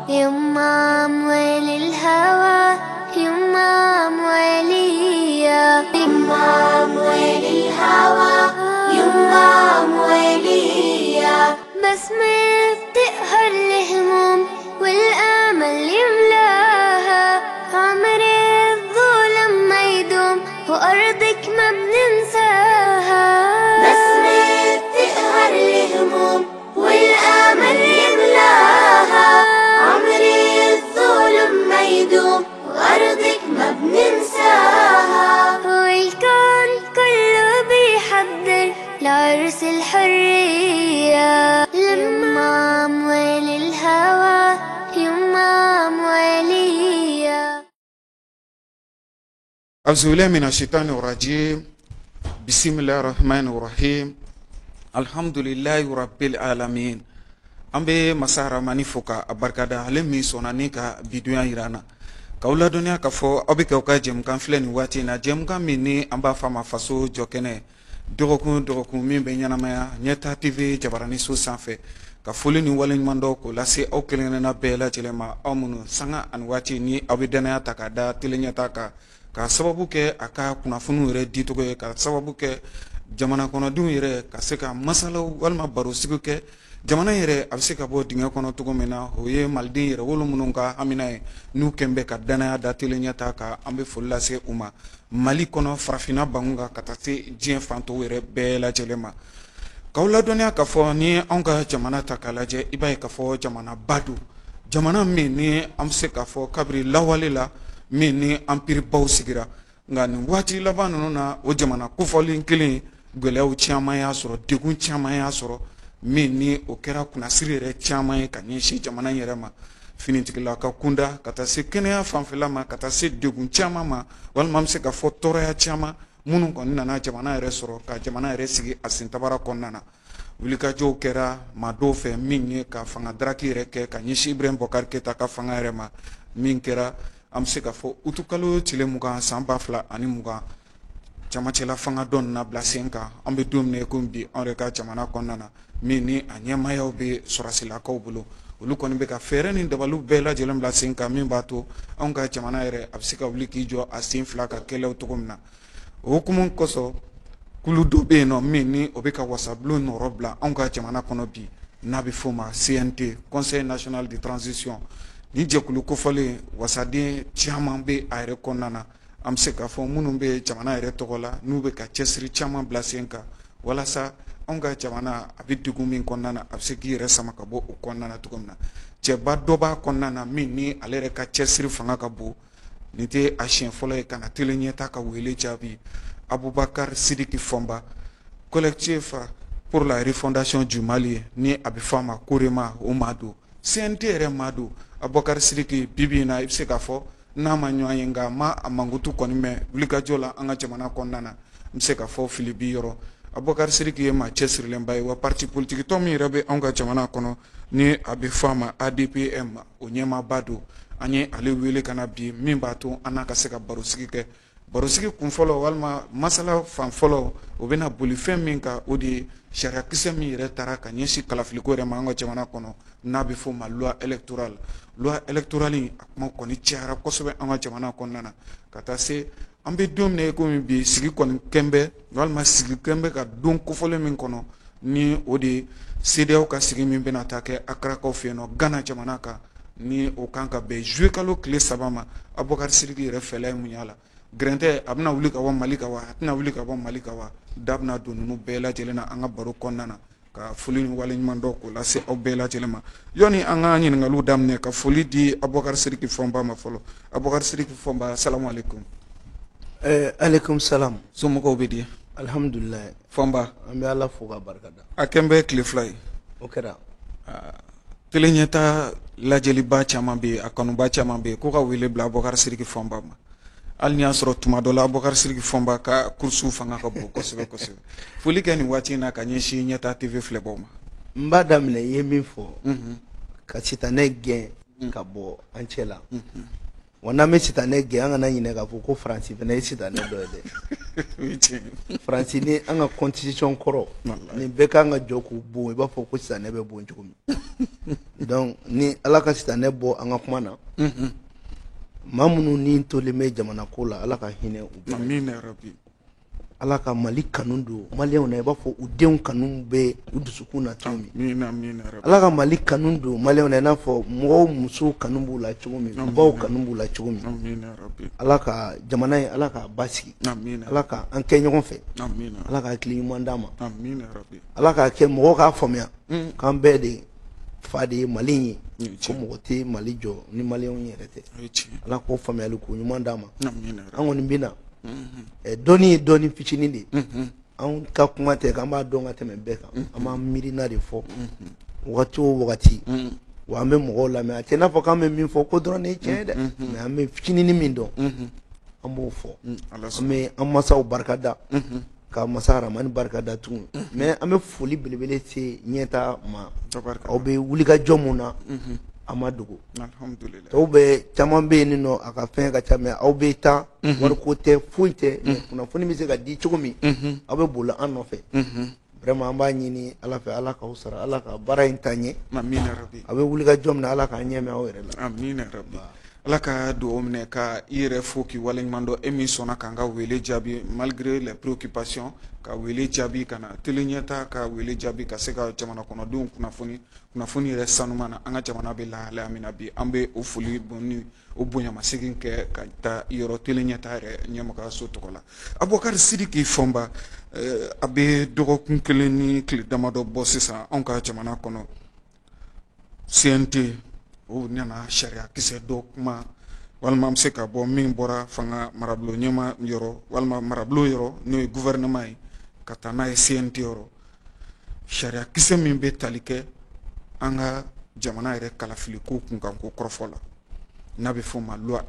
يما موالي الهوى يما موالية يما موالي الهوى يما موالية بسمة بتقهر الهموم والأمل يملاها عمري الظلم ما يدوم وأرضك ما بننساها بسمة بتقهر الهموم والأمل يملاها عمري الظلم ما يدوم وأرضك ما بننساها والكون كله بيحضر لعرس الحرية يما موالي الهوى يما موالية أعوذ بالله من الشيطان الرجيم بسم الله الرحمن الرحيم الحمد لله رب العالمين ambe masara manifoka abarkada halemi sonani ka biduya irana kaula dunia ka fo abike ka jem kan fleni wati na jem kan mini amba fama faso jokene dogokun min be nyanamaya nyeta tv jabarani so sanfɛ ka foli ni walen mando ko lase aw kelen na bela telema amunu sanga an wati ni abidana ta ka da telenya ta ka sababu ke aka kunafunu yɛrɛ ditogo ye ka sababu ke jamana kɔnɔdenw yɛrɛ ka se ka masalaw walma baro sigi kɛ jamana yɛrɛ a bɛ se ka bɔ dingɛ kɔnɔ cogo min na o ye maliden yɛrɛ wolo minnu ka hamina ye n'u kɛn bɛ ka danaya da telenya ta ka an bɛ foli lase u ma mali kɔnɔ farafinna bangun kan ka taa se diɲɛ fan tɔw yɛrɛ bɛɛ lajɛlen ma k'aw ladɔnniya k'a fɔ ni anw ka jamana ta k'a lajɛ i b'a ye k'a fɔ jamana ba don jamana min ni an bɛ se k'a fɔ kabiri lawale la min ni empire baw sigira nka nin waati laban ninnu na o jamana kofɔlen kelen gɛlɛyaw caman y'a sɔrɔ degun caman y'a sɔrɔ min ni o kɛra kunnasiri yɛrɛ caman ye ka ɲɛsin jamana yɛrɛ ma finitigila ka kunda ka taa se kɛnɛya fanfɛla ma ka taa se degun caman ma walima an bɛ se ka fɔ tɔɔrɔya caman minnu kɔni nana jamana yɛrɛ sɔrɔ ka jamana yɛrɛ sigi a sentabara kɔnɔna na wulikajɔw kɛra maa dɔw fɛ min ye ka fanga daraki yɛrɛ kɛ ka ɲɛsin Ibrahim Bokar Keta ka fanga yɛrɛ ma min kɛra an bɛ se ka fɔ utukalo tile 20 san 2020 jamacɛla fanga dɔ na bila sen kan an bɛ don min na komi bi anw yɛrɛ ka jamana kɔnɔna na min ni a ɲɛmaayaw bɛ sɔrɔsilakaw bolo olu kɔni bɛ ka fɛɛrɛ ni dabaliw bɛɛ lajɛlen bila sen kan min b'a to anw ka jamana yɛrɛ a bɛ se ka wuli k'i jɔ a sen fila ka kɛlɛw cogo min na o hukumu kosɔn kulu dɔ bɛ yen nɔ min ni o bɛ ka wasabulon nɔrɔ bila anw ka jamana kɔnɔ bi n'a bɛ f'o ma CNT Conseil National de Transition ni jɛkulu kofɔlen wasaden caman bɛ a yɛrɛ kɔnɔna na an bɛ se k'a fɔ minnu bɛ jamana yɛrɛ tɔgɔ la n'u bɛ ka cɛsiri caman bila sen kan walasa anw ka jamana a bɛ degun min kɔnɔna na a bɛ se k'i yɛrɛ sama ka bɔ o kɔnɔna na cogo min na cɛba dɔ b'a kɔnɔna na min ni ale yɛrɛ ka cɛsiri fanga ka bon nin tɛ a siɲɛ fɔlɔ ye ka na tele ɲɛta ka wele jaabi Abubakar Sidiki Fɔnba collectif pour la refondation du Mali ni a bɛ fɔ a ma Korema o maa don CNT yɛrɛ maa don Abubakar Sidiki bibi in na i bɛ se k'a fɔ n'a ma ɲɔgɔn ye nka ma a mankutu kɔni mɛn wulikajɔ la an ka jamana kɔnɔna na n bɛ se k'a fɔ fili bi yɔrɔ Abubakar Sidiki ye maa cɛsirilenba ye wa parti politique tɔ min yɛrɛ bɛ anw ka jamana kɔnɔ ni a bɛ fɔ a ma ADPM o ɲɛmaaba don an ye ale wele ka na bi min b'a to an n'a ka se ka barosigi kɛ barosigi kun fɔlɔ walima masala fan fɔlɔ o bɛna boli fɛn min kan o de ye sariyakisɛ min yɛrɛ taara ka ɲɛsin kalafiliko yɛrɛ ma an ka jamana kɔnɔ n'a bɛ fɔ o ma loi électorale a kuma kɔni cayara kosɛbɛ an ka jamana kɔnɔna na ka taa se an bɛ don min na komi bi sigi kɔni kɛn bɛ walima sigi kɛn bɛ ka don kofɔlen min kɔnɔ ni o de ye CEDEAO ka sigi min bɛna taa kɛ Akarakaw fɛ yen nɔ Gana jamana kan ni o kan ka bɛn juillet kalo tile 3 ma Abubakar Sidiki yɛrɛ fɛla ye mun y'a la gɛrɛntɛ a bɛna wuli ka bɔ Mali kan wa a tɛna wuli ka bɔ Mali kan wa da bɛna don ninnu bɛɛ lajɛlen na an ka baro kɔnɔna na ka foli ni waleɲuman dɔ k'o lase aw bɛɛ lajɛlen ma yani an ka ɲininkaliw daminɛ ka foli di Abubakar Sidiki Fɔnba ma fɔlɔ Abubakar Sidiki Fɔnba salamu alaikum. Alaikum salam. Somɔgɔw bɛ di? Alhamdulillah. Fɔnba an bɛ Ala fo ka barikada. a kɛn bɛ tile 2 ye o kɛra tele ɲɛta lajɛliba caman bɛ yen a kanuba caman bɛ yen ko ka wele bila Abubakar Sidiki Fɔnba ma hali ni y'a sɔrɔ tuma dɔ la Abubakar Sidiki Fɔnba ka kursuw fanga ka bon kosɛbɛ kosɛbɛ foli kɛ nin waati in na ka ɲɛsin ɲɛta TV filɛbaw ma n b'a daminɛ i ye min fɔ ka sitanɛ gɛn ka bɔ an cɛ la wa n'an bɛ sitanɛ gɛn an kana ɲinɛ k'a fɔ ko Faransi fana ye sitanɛ dɔ ye dɛ faransi ni an ka constitution kɔrɔ nin bɛɛ kan ka jɔ k'u bon i b'a fɔ ko sitanɛ bɛ bon cogo min donc ni ala ka sitanɛ bɔ an ka kuma na maa minnu ni tolen bɛ jamana ko la ala ka hinɛ u bɛɛ amina rabi ala ka mali kanu don maliyɛnw na i b'a fɔ u denw kanu bɛ u dusukun na cogo min amina rabi ala ka mali kanu don maliyɛnw na i n'a fɔ mɔgɔw musow kanu b'u la cogo min u baw kanu b'u la cogo min amina rabi ala ka jamana in ala ka basigi amina ala ka an kɛ ɲɔgɔn fɛ amina ala ka hakili ɲuman d'an ma amina rabi ala ka kɛ mɔgɔw k'a faamuya k'an bɛɛ de fa de ye mali in ye ko mɔgɔ tɛ mali jɔ ni maliyɛnw yɛrɛ tɛ ala k'o faamuyali ko ɲuman d'an ma amina an kɔni bɛ na dɔnni ye dɔnni fitinin de anw ka kuma tɛ k'an b'a dɔn ka tɛmɛ bɛɛ kan an b'an miirina de fɔ wagati o wagati wa an bɛ mɔgɔw lamɛn a tɛ i n'a fɔ k'an bɛ min fɔ ko dɔrɔn de ye tiɲɛ ye dɛ mɛ an bɛ fitininin min dɔn an b'o fɔ an bɛ an masaw barika da ka masa Aramani barika da tugun mɛ an bɛ foli belebele se ɲɛtaa ma aw bɛ wulikajɔ mun na an ma dogo tɔw bɛ caman bɛ yen nɔ a ka fɛn ka ca mɛ aw bɛ taa wariko tɛ foyi tɛ mɛ kunnafoni bɛ se ka di cogo min aw bɛ boli an nɔfɛ vraiment an b'a ɲini ala fɛ ala k'aw sara ala ka baara in taa ɲɛ a bɛ wulikajɔ min na ala k'a ɲɛ mɛn aw yɛrɛ la amina rabi ala ka dugawu minɛ ka i yɛrɛ fo k'i waleɲuman dɔn e min sɔnna k'an ka wele jaabi malgré les préoccupations ka wele jaabi ka na tele ɲɛta ka wele jaabi ka se ka jamana kɔnɔdenw kunnafoni yɛrɛ sanuma na an ka jamana bɛ lahalaya min na bi an bɛ o foli ni o bonyamasegin kɛ ka taa yɔrɔ tele ɲɛta yɛrɛ ɲɛmɔgɔyaso tɔgɔ la Abubakari Sidiki Fɔnba a bɛ dɔgɔkun kelen ni tile damadɔ bɔ sisan anw ka jamana kɔnɔ CNT o nana sariya kisɛ dɔ kuma walima an bɛ se ka bɔ min bɔra fanga marabolo ɲɛma yɔrɔ walima marabolo yɔrɔ n'o ye gouvernement ye ka taa n'a ye CNT yɔrɔ sariya kisɛ min bɛ tali kɛ an ka jamana yɛrɛ kalafiliko kunkanko kɔrɔfɔ la n'a bɛ fɔ o ma loi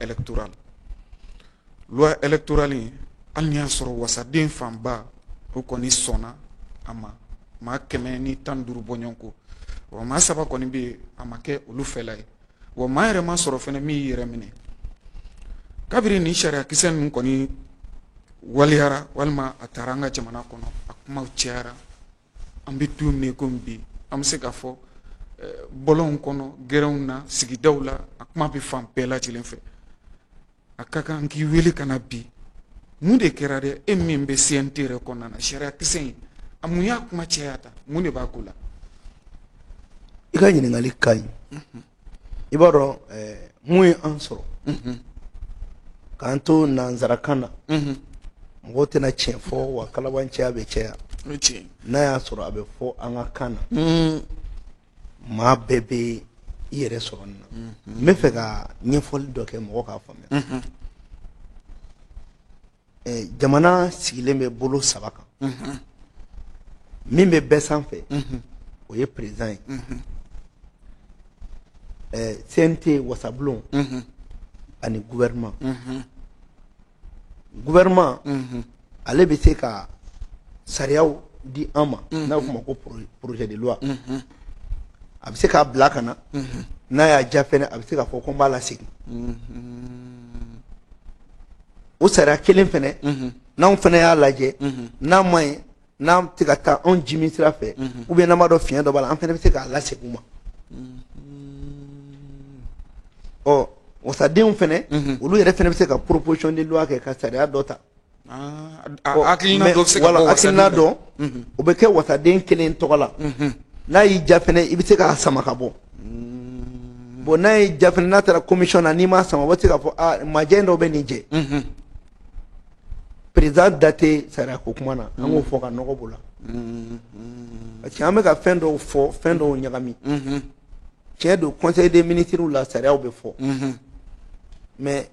électorale in hali ni y'a sɔrɔ wasaden fanba o kɔni sɔnna a ma maa 115 bɔɲɔgɔn ko wa maa 3 kɔni bɛ yen a ma kɛ olu fɛla ye wa maa yɛrɛ ma sɔrɔ fɛnɛ min y'i yɛrɛ minɛ kabiri nin sariya kisɛ ninnu kɔni waliyara walima a taara an ka jamana kɔnɔ a kumaw cayara an bɛ don min komi bi an bɛ se ka fɔ bɔlɔnw kɔnɔ gɛrɛnw na sigidaw la a kuma bɛ fan bɛɛ lajɛlen fɛ a ka kan k'i wele ka na bi mun de kɛra dɛ e min bɛ CNT yɛrɛ kɔnɔna na sariya kisɛ in a mun y'a kuma caya ta mun de b'a ko la i ka ɲininkali ka ɲi i b'a dɔn mun ye an sɔrɔ k'an to nanzarakan na mɔgɔw tɛna tiɲɛ fɔ wa kalabanciya bɛ caya n'a y'a sɔrɔ a bɛ fɔ an ka kan na maa bɛɛ bɛ i yɛrɛ sɔrɔ nin na n bɛ fɛ ka ɲɛfɔli dɔ kɛ mɔgɔ k'a faamuya jamana sigilen bɛ bolo 3 kan min bɛ bɛɛ sanfɛ o ye président ye CNT wasabulon ani gouvernement ale bɛ se ka sariyaw di an ma n'a fɔ ma ko projet de loi a bɛ se k'a bila ka na n'a y'a diya fɛnɛ a bɛ se k'a fɔ ko n b'a lasegin o sariya kelen fɛnɛ n'anw fɛnɛ y'a lajɛ n'a ma ɲi n'an tɛ ka taa anw jimi sira fɛ ou bien n'an b'a dɔn fiɲɛ dɔ b'a la an fɛnɛ bɛ se k'a lasegin u ma ɔ wasadenw fɛnɛ olu yɛrɛ fɛnɛ bɛ se ka proposition de loi kɛ ka sariya dɔ ta hakilina dɔ bɛ se ka bɔ hakilina dɔ o bɛ kɛ wasaden kelen tɔgɔ la n'a y'i diya fɛnɛ i bɛ se k'a sama ka bɔ bon n'a y'i diya fɛnɛ n'a taara commission na n'i m'a sama o bɛ se k'a fɔ majɛ dɔ bɛ nin jɛ président da tɛ sariya ko kuma na an k'o fɔ ka nɔgɔ b'o la parce que an bɛ ka fɛn dɔw fɔ fɛn dɔw ɲagami tiɲɛ don conseil des ministres la sariyaw bɛ fɔ mais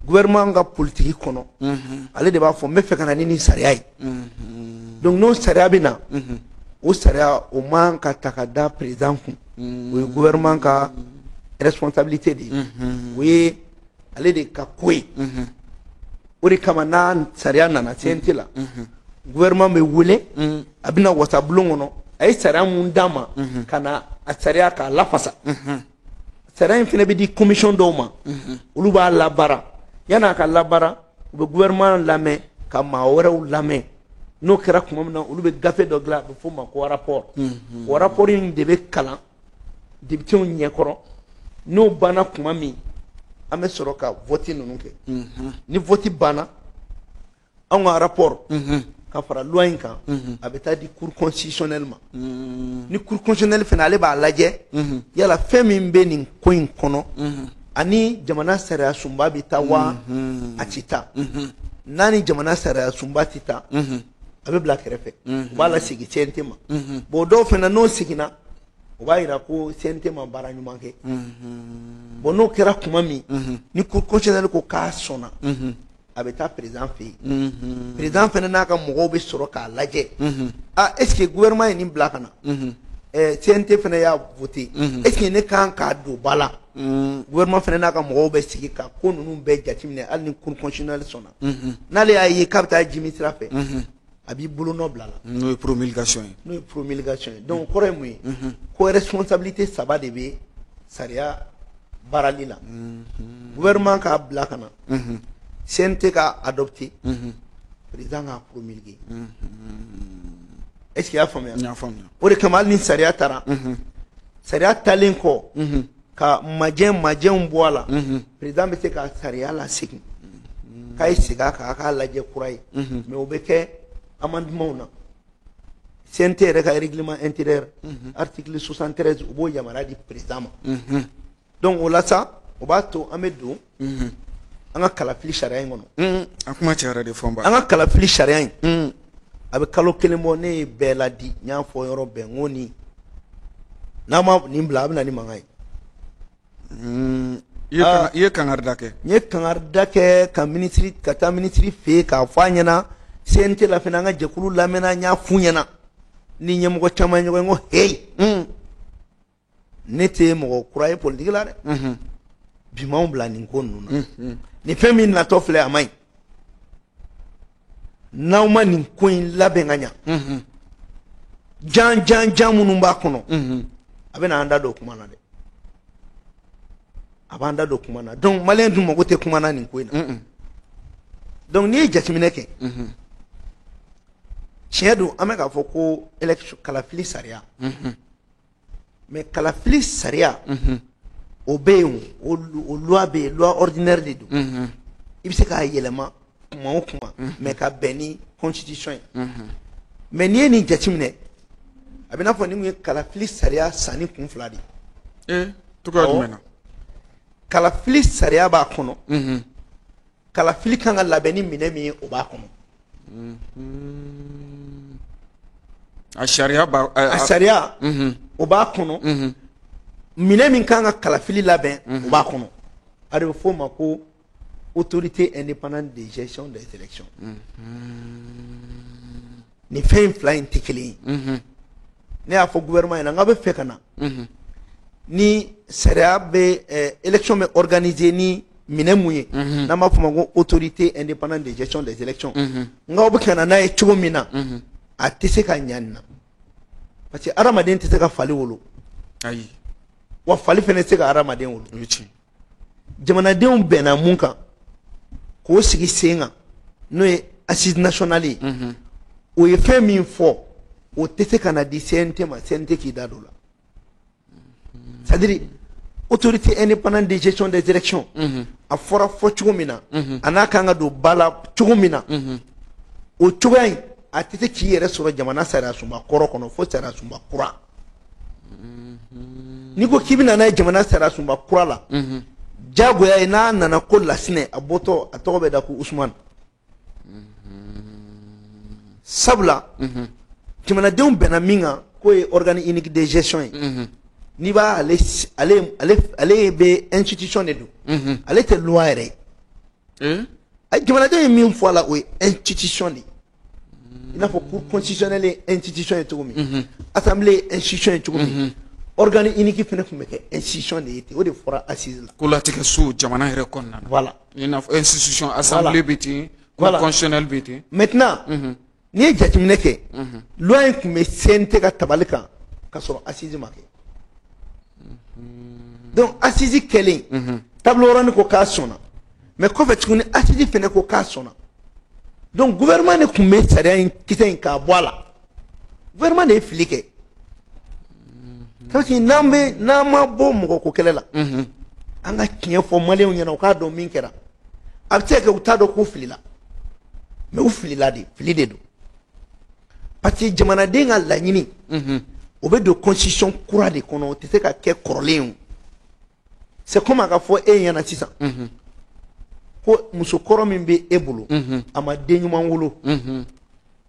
gouvernement ka politique kɔnɔ ale de b'a fɔ n bɛ fɛ ka na ni nin sariya ye donc n'o sariya bɛ na o sariya o man ka ta ka da président kun o ye gouvernement ka responsabilité de ye o ye ale de ka ko ye o de kama n'a sariya nana CNT la gouvernement bɛ wele a bɛna wasabulon kɔnɔ a ye sariya mun d'a ma ka na a sariya k'a lafasa sariya in fɛnɛ bɛ di commission dɔw ma olu b'a labaara yan'a ka labaara u bɛ gouvernement lamɛn ka maa wɛrɛw lamɛn n'o kɛra tuma min na olu bɛ gafe dɔ dilan a bɛ f'o ma ko rapport o rapport in de bɛ kalan députéw ɲɛkɔrɔ n'o banna tuma min an bɛ sɔrɔ ka vote ninnu kɛ ni vote banna anw ka rapport ka fara loi in kan a bɛ taa di cour constitutionnelle ma ni cour constitutionnelle fana ale b'a lajɛ yala fɛn min bɛ nin ko in kɔnɔ ani jamana sariya sunba bɛ taa wa a ti taa n'a ni jamana sariya sunba ti taa a bɛ bila kɛrɛfɛ u b'a lasegin CNT ma bon dɔw fana n'o seginna o b'a yira ko CNT ma baara ɲuman kɛ bon n'o kɛra tuma min ni cour constitutionnelle ko k'a sɔnna a bɛ taa président fɛ yen président fana n'a ka mɔgɔw bɛ sɔrɔ k'a lajɛ ah est ce que gouvernement ye nin bila ka na CNT fana y'a voté est ce que ne kan k'a don ba la gouvernement fana n'a ka mɔgɔw bɛ sigi ka ko ninnu bɛɛ jateminɛ hali ni cour constitutionnelle sɔnna n'ale y'a ye k'a bɛ taa jimi sira fɛ a b'i bolonɔ bila la n'o ye promulgation ye n'o ye promulgation ye donc o kɔrɔ ye mun ye ko responsabilité saba de bɛ sariya baarali la gouvernement k'a bila ka na CNT k'a adopté président k'a promulgué est ce que y'a faamuya o de kama hali ni sariya taara sariya talen kɔ ka majɛnw bɔ a la président bɛ se ka sariya lasegin k'a ye segin a kan a k'a lajɛ kura ye mais o bɛ kɛ amendement na CNT yɛrɛ ka règlement intérieur article 73 o b'o yamaruya di président ma donc o la sa o b'a to an bɛ don an ka kalafili sariya in kɔnɔ a kuma cayara de fɔ n ba an ka kalafili sariya in a bɛ kalo kelen bɔ ne ye bɛɛ ladi n y'a fɔ yɔrɔ bɛɛ n ko nin n'a ma nin bila a bɛ na ni mankan ye i ye kangarida kɛ n ye kangarida kɛ ka taa minisiri fɛ yen k'a fɔ a ɲɛna CNT la fana an ka jɛkulu lamɛnna n y'a f'u ɲɛna ni ɲɛmɔgɔ caman ɲɔgɔn ko hey ne tɛ mɔgɔ kura ye politiki la dɛ bi m'anw bila nin ko ninnu na nin fɛn min natɔ filɛ a man ɲi n'aw ma nin ko in labɛn ka ɲa jan minnu b'a kɔnɔ a bɛ na an da don kuma na dɛ a b'an da don kuma na donc maliyɛn dun mago tɛ kuma na nin ko in na donc n'i ye jateminɛ kɛ tiɲɛ don an bɛ k'a fɔ ko élection kalafili sariya mais kalafili sariya o bɛ yen o loi bɛ yen loi ordinaire de don i bɛ se k'a yɛlɛma kuma o kuma mais ka bɛn ni constitution ye mais n'i ye nin jateminɛ a bɛ n'a fɔ nin kun ye kalafili sariya sanni kun fila de ye cogoya jumɛn na kalafili sariya b'a kɔnɔ kalafili kan ka labɛn ni minɛ min ye o b'a kɔnɔ a sariya o b'a kɔnɔ minɛ min kan ka kalafili labɛn o b'a kɔnɔ a de bɛ f'o ma ko autorité indépendante de gestion des élections nin fɛn in fila in tɛ kelen ye ne y'a fɔ gouvernement ɲɛna n k'a bɛ fɛ ka na ni sariya bɛ élection bɛ organiser ni minɛ mun ye n'an b'a fɔ ma ko autorité indépendante de gestion des élections n k'aw bɛ ka na n'a ye cogo min na a tɛ se ka ɲa nin na parce que adamaden tɛ se ka fali wolo ayi wa fali fana tɛ se ka adamaden wolo jamanadenw bɛnna mun kan k'o sigi sen kan n'o ye assise nationale ye o ye fɛn min fɔ o tɛ se ka na di CNT ma CNT k'i da don o la c'est à dire autorité indépendante de gestion des élections a fɔra fɔ cogo min na a n'a kan ka don ba la cogo min na o cogoya in a tɛ se k'i yɛrɛ sɔrɔ jamana sariya sunba kɔrɔ kɔnɔ fo sariya sunba kura n'i ko k'i bɛ na n'a ye jamana sariya sunba kura la jagoya ye n'a nana ko lasinɛ a bɔtɔ a tɔgɔ bɛ da ko Usumani sabula jamanadenw bɛnna min kan k'o ye organe unique de gestion ye n'i b'a ale bɛ institution de don ale tɛ loi yɛrɛ ye jamanadenw ye min fɔ a la o ye institution de ye i n'a fɔ cour constitutionnelle ye institution ye cogo min assemblée ye institution ye cogo min organe unique fana tun bɛ kɛ institution de ye ten o de fɔra assise la ko latigɛ so jamana yɛrɛ kɔnɔna na voilà i n'a fɔ institution assemblée bɛ ten cour constitutionnelle bɛ ten maintenant n'i ye jateminɛ kɛ loi in tun bɛ CNT ka tabali kan ka sɔrɔ assise ma kɛ donc assise kɛlen tableau rɔni ko k'a sɔnna mais kɔfɛ tuguni assise fana ko k'a sɔnna donc gouvernement ne kun bɛ sariya in kisɛ in k'a bɔ a la gouvernement de ye fili kɛ parce que n'an ma bɔ mɔgɔ ko kɛlɛ la an ka tiɲɛ fɔ maliyɛnw ɲɛna u k'a dɔn min kɛra a bɛ se ka kɛ u t'a dɔn k'u filila mais u filila de fili de don parce que jamanaden ka laɲini o bɛ don constitution kura de kɔnɔ o tɛ se ka kɛ kɔrɔlen o c'est comme a ka fɔ e ɲɛna sisan ko muso kɔrɔ min bɛ e bolo a ma den ɲuman wolo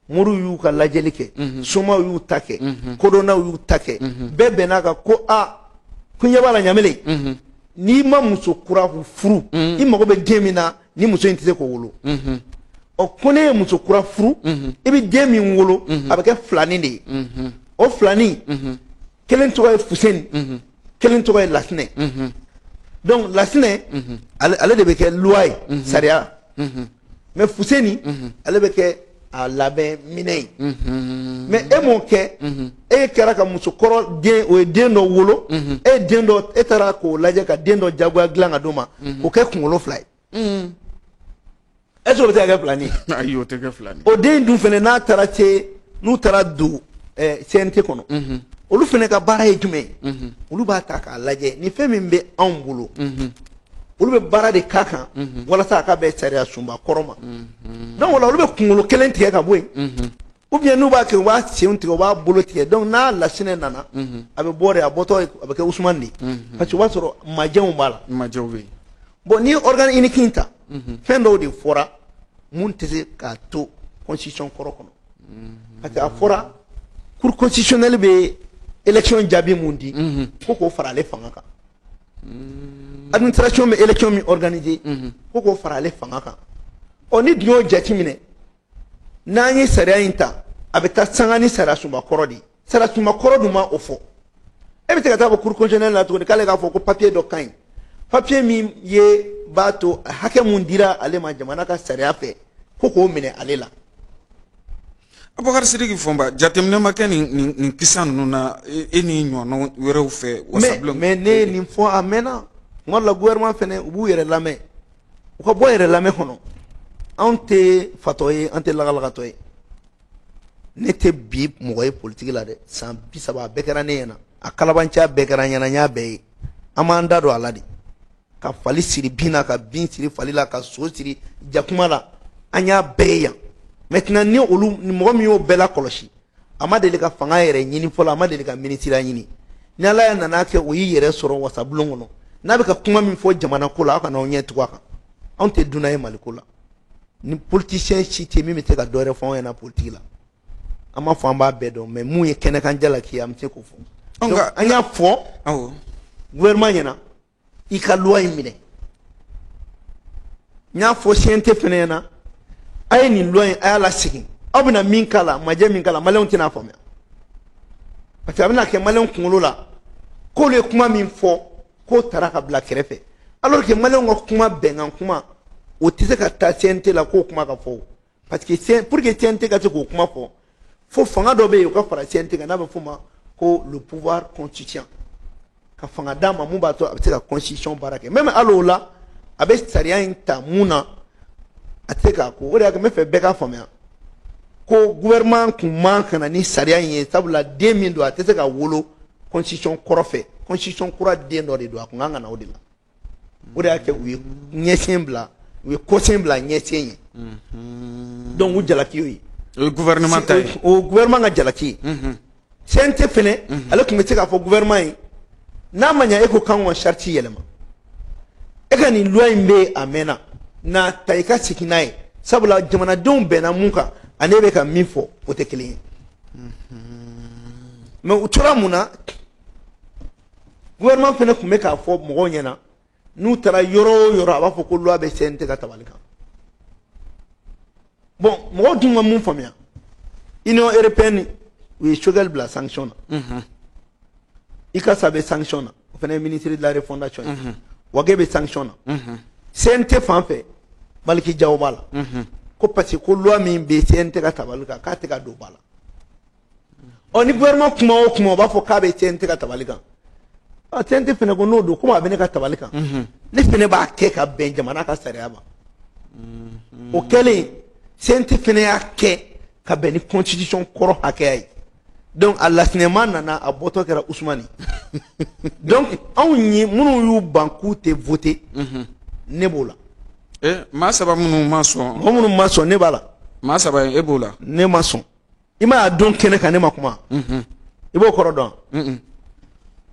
muru y'u ka lajɛli kɛ somaw y'u ta kɛ kodɔnnaw y'u ta kɛ bɛɛ bɛnna kan ko ko ɲɛ b'a la ɲamele n'i ma muso kura furu i mago bɛ den min na ni muso in tɛ se k'o wolo ɔ ko ne ye muso kura furu i bɛ den min wolo a bɛ kɛ filanin de ye o filanin kelen tɔgɔ ye Fuseni kelen tɔgɔ ye Lasinɛ donc Lasinɛ ale de bɛ kɛ loi ye sariya mais Fuseni ale bɛ kɛ a labɛn minɛ ye mais e m'o kɛ e kɛra ka muso kɔrɔ den o ye den dɔ wolo e taara k'o lajɛ ka den dɔ jagoya dilan ka d'o ma k'o kɛ kunkolo fila ye est-ce que o bɛ se ka kɛ filanin ye ayi o tɛ kɛ filanin o den dun fɛnɛ n'u taara don CNT kɔnɔ olu fɛnɛ ka baara ye jumɛn ye olu b'a ta k'a lajɛ ni fɛn min bɛ anw bolo olu bɛ baara de k'a kan walasa a ka bɛn sariya sunba kɔrɔ ma donc ola olu bɛ kunkolo kelen tigɛ ka bɔ yen ou bien n'u b'a kɛ u b'a senw tigɛ u b'a bolo tigɛ donc n'a Lasinɛ nana a bɛ bɔ de a bɔtɔ a bɛ kɛ Usumani de parce que o b'a sɔrɔ majɛnw b'a la majɛw bɛ yen bon ni organe unique in ta fɛn dɔw de fɔra mun tɛ se k'a to constitution kɔrɔ kɔnɔ parce que a fɔra cour constitutionnelle bɛ élection jaabi mun di ko k'o fara ale fanga kan administration bɛ élection min organiser ko k'o fara ale fanga kan ɔ ni dun y'o jateminɛ n'an ye sariya in ta a bɛ taa sanga ni sariya sunba kɔrɔ de ye sariya sunba kɔrɔ dun ma o fɔ e bɛ se ka taa fɔ cour constitutionnelle la tuguni k'ale k'a fɔ ko papier dɔ ka ɲi papier min b'a to hakɛ mun dira ale ma jamana ka sariya fɛ ko k'o minɛ ale la Abubakar Sidiki Fɔnba jateminɛ ma kɛ nin kisa ninnu na e ni ɲɔgɔnnaw wɛrɛw fɛ wasabilen mais ne ye nin fɔ a mɛnna tuma dɔ la gouvernement fɛnɛ u b'u yɛrɛ lamɛn u ka bɔ yɛrɛ lamɛn kɔnɔ anw tɛ fatɔ ye an tɛ lagalagatɔ ye ne tɛ bi mɔgɔ ye politique la dɛ san 30 a bɛɛ kɛra ne ɲɛna a kalabanciya bɛɛ kɛra ɲɛna n y'a bɛɛ ye an b'an da don a la de ka fali siri bin na ka bin siri fali la ka so siri jakuma la an y'a bɛɛ ye yan maintenant ni mɔgɔ min y'o bɛɛ la kɔlɔsi a ma deli ka fanga yɛrɛ ɲini fɔlɔ a ma deli ka ministre ɲini ni ala ya nana kɛ o y'i yɛrɛ sɔrɔ wasabulon kɔnɔ n'a bɛ ka kuma min fɔ jamana ko la aw kana aw ɲɛ tugu a kan anw tɛ dunan ye Mali ko la ni politicien si tɛ min bɛ se ka dɔ wɛrɛ fɔ anw ɲɛna politique la an m'a fɔ an b'a bɛɛ dɔn mais mun ye kɛnɛkan jalaki ye an bɛ se k'o fɔ donc an y'a fɔ gouvernement ɲɛna i ka loi in minɛ n y'a fɔ CNT fɛnɛ ɲɛna a ye nin loi in a y'a lasegin aw bɛna min k'a la majɛ min k'a la maliyɛnw tɛna faamuya parce que a bɛna kɛ maliyɛnw kunkolo la k'olu ye kuma min fɔ k'o taara ka bila kɛrɛfɛ alors que maliyɛnw ka kuma bɛnkan kuma o tɛ se ka taa CNT la k'o kuma ka fɔ parce que pour que CNT ka se k'o kuma fɔ fo fanga dɔ bɛ yen o ka fara CNT kan n'a bɛ f'o ma ko le pouvoir constituant ka fanga d'a ma mun b'a to a bɛ se ka constitution baara kɛ même hali o la a bɛ sariya in ta mun na a tɛ se k'a ko o de y'a kɛ n bɛ fɛ bɛɛ k'a faamuya ko gouvernement kun man ka na ni sariya in ye sabula den min don a tɛ se ka wolo constitution kɔrɔ fɛ constitution kura den dɔ de don a kun kan ka na o de la o de y'a kɛ u ye ɲɛsen bila u ye kɔsen bila ɲɛsen ye donc u jalaki y'o ye o ye gouvernement ta ye o gouvernement ka jalaki ye CNT fɛnɛ ale tun bɛ se k'a fɔ gouvernement ye n'a ma ɲɛ e ko k'an ka charte yɛlɛma e ka nin loi in bɛ a mɛnna n'a ta i ka segin n'a ye sabula jamanadenw bɛnna mun kan ani e bɛ ka min fɔ o tɛ kelen ye mais u tora mun na gouvernement fɛnɛ tun bɛ k'a fɔ mɔgɔw ɲɛna n'u taara yɔrɔ o yɔrɔ a b'a fɔ ko loi bɛ CNT ka tabali kan bon mɔgɔw dun ka mun faamuya Union européenne u ye Choguel bila sanction na ICAS bɛ sanction na o fana ye ministre de la refondation ye Wage bɛ sanction na CNT fan fɛ Maliki Jawo b'a la ko parce que ko loi min bɛ CNT ka tabali kan k'a tɛ ka don ba la ɔ ni gouvernement kuma o kuma o b'a fɔ k'a bɛ CNT ka tabali kan CNT fɛnɛ ko n'o don komi a bɛ ne ka tabali kan ne fɛnɛ b'a kɛ ka bɛn jamana ka sariya ma o kɛlen CNT fana y'a kɛ ka bɛn ni constitution kɔrɔ hakɛya ye donc a lasinɛma nana a bɔtɔ kɛra Usmani donc anw ye minnu y'u ban k'u tɛ voter ne b'o la maa saba minnu ma sɔn mɔgɔ minnu ma sɔn ne b'a la maa saba e b'o la ne ma sɔn i ma dɔn kɛnɛ kan ne ma kuma i b'o kɔrɔ dɔn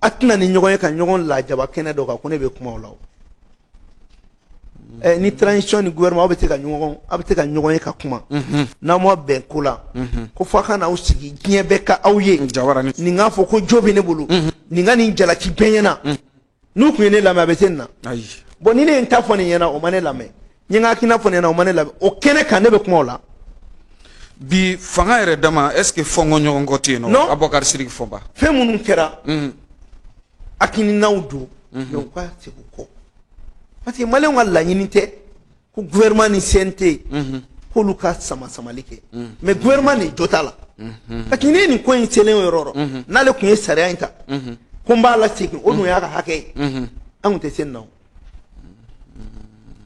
a tɛna ni ɲɔgɔn ye ka ɲɔgɔn lajaba kɛnɛ dɔ kan ko ne bɛ kuma o la ni transition ni gouvernement aw bɛ se ka ɲɔgɔn ye ka kuma n'a ma bɛn ko la ko f'a ka n'aw sigi diɲɛ bɛɛ ka aw ye nin k'a fɔ ko jo bɛ ne bolo nin ka nin jalaki bɛɛ ɲɛna n'u tun ye ne lamɛn a bɛ se nin na bon ni ne ye n ta fɔ nin ɲɛna o ma ne lamɛn n ye n ka hakilina fɔ nin ɲɛna o ma ne lamɛn o kɛnɛ kan ne bɛ kuma o la bi fanga yɛrɛ dama est ce que fɔngɔ ɲɔgɔn kɔ tɛ yen nɔ Abubakar Sidiki Fɔnba fɛn minnu kɛra hakilinaw don mais u ka segin kɔ parce que maliyɛnw ka laɲini tɛ ko gouvernement ni CNT k'olu ka sama-samali kɛ mais gouvernement de jo t'a la parce que n'i ye nin ko in selen o yɔrɔ yɔrɔ n'ale tun ye sariya in ta ko n b'a lasegin o dun y'a ka hakɛ ye an tun tɛ se nin na o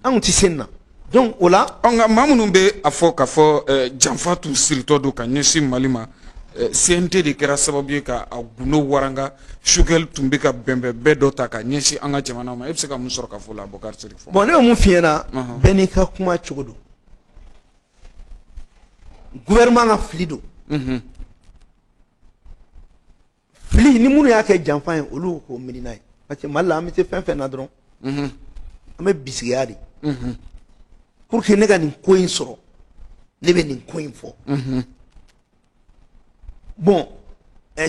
an tun tɛ se nin na donc o la nka maa minnu bɛ a fɔ k'a fɔ janfa tun siritɔ don ka ɲɛsin Mali ma CNT de kɛra sababu ye ka a gundo waranga Choguel tun bɛ ka bɛnbɛn bɛɛ dɔ ta ka ɲɛsin an ka jamana ma e bɛ se ka mun sɔrɔ ka fɔ o la Abubakar Sidiki Fɔnba bon ne bɛ mun f'i ɲɛna bɛɛ n'i ka kuma cogo don gouvernement ka fili don fili ni minnu y'a kɛ janfa ye olu k'o miiri n'a ye parce que Mali la an bɛ se fɛn fɛn na dɔrɔn an bɛ bisigiya de pour que ne ka nin ko in sɔrɔ ne bɛ nin ko in fɔ bon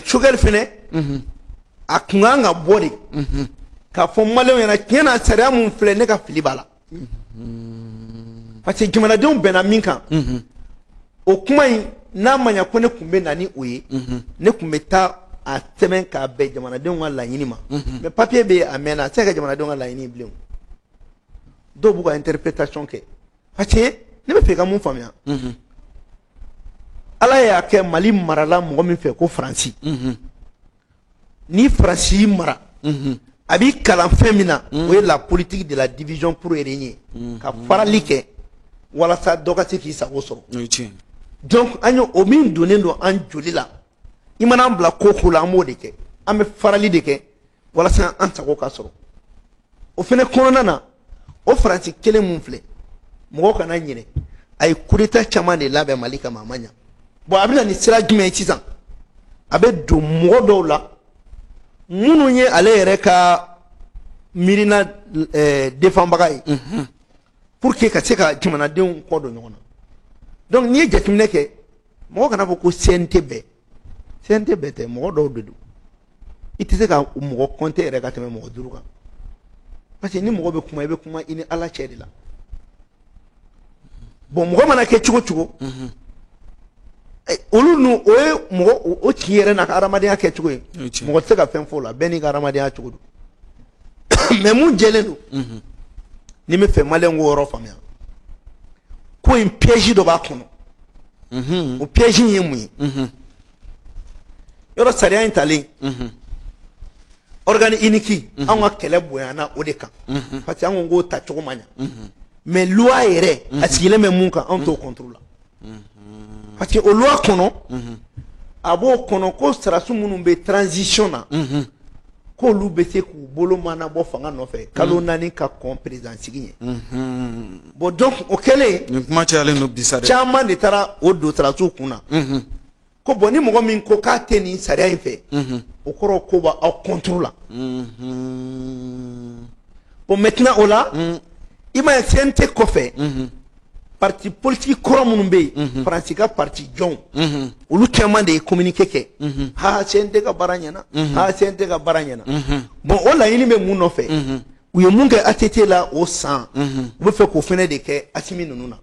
Choguel fɛnɛ a kun kan ka bɔ de k'a fɔ maliyɛnw ɲɛna tiɲɛ na sariya mun filɛ ne ka fili b'a la parce que jamanadenw bɛnna min kan o kuma in n'a ma ɲɛ ko ne tun bɛ na ni o ye ne tun bɛ taa a sɛbɛn k'a bɛn jamanadenw ka laɲini ma mais papier bɛ yen a mɛnna a tɛ se ka kɛ jamanadenw ka laɲini bilen dɔw b'u ka interprétation kɛ parce que ne bɛ fɛ ka mun faamuya Ala y'a kɛ Mali marala mɔgɔ min fɛ ko Faransi ni Faransi y'i mara a b'i kalan fɛn min na o ye la politique de la division pour régner ka farali kɛ walasa dɔ ka se k'i sago sɔrɔ donc an ye o min donnen don an joli la i mana an bila ko ko la an b'o de kɛ an bɛ farali de kɛ walasa an sago ka sɔrɔ o fɛnɛ kɔnɔna na o Faransi kelen mun filɛ mɔgɔw kana ɲinɛ a ye coup d'état caman de labɛn Mali kama a ma ɲa bon a bɛ na ni sira jumɛn ye sisan a bɛ don mɔgɔ dɔw la minnu ye ale yɛrɛ ka miirina défendbaga ye pour que ka se ka jamanadenw kɔ don ɲɔgɔn na donc n'i ye jateminɛ kɛ mɔgɔ kana fɔ ko CNT bɛɛ tɛ mɔgɔ dɔw de don i tɛ se ka mɔgɔ compter yɛrɛ ka tɛmɛ mɔgɔ 5 kan parce que ni mɔgɔ bɛ kuma i bɛ kuma i ni Ala cɛ de la bon mɔgɔ mana kɛ cogo cogo olu nu o ye mɔgɔ o tigi yɛrɛ n'a ka adamadenya kɛ cogo ye mɔgɔ tɛ se ka fɛn fɔ o la bɛɛ n'i ka adamadenya cogo don mais mun jɛlen don ni bɛ fɛ maliyɛnw k'o yɔrɔ faamuya ko in piège dɔ b'a kɔnɔ o piège in ye mun ye yɔrɔ sariya in talen organe unique an ka kɛlɛ bonyana o de kan parce que an ko k'o ta cogo ma ɲa mais loi yɛrɛ a sigilen bɛ mun kan an t'o contrôle la parce que o loi kɔnɔ a b'o kɔnɔ ko sarasu minnu bɛ transition na k'olu bɛ se k'u bolo mana bɔ fanga nɔfɛ kalo 4 ka kɔn président sigi ye bon donc o kɛlen nin kuma cayalen don bisa dɛ caman de taara o don sarasiw kun na ko bon ni mɔgɔ min ko k'a tɛ nin sariya in fɛ o kɔrɔ ko b'aw contrôle la bon maintenant o la i ma ye CNT kɔfɛ parti politique kɔrɔ minnu bɛ yen Faransi ka parti jɔnw olu caman de ye communiqué kɛ CNT ka baara ɲɛna CNT ka baara ɲɛna bon o laɲini bɛ mun nɔfɛ u ye mun kɛ ATT la o san u bɛ fɛ k'o fɛnɛ de kɛ Asimi ninnu na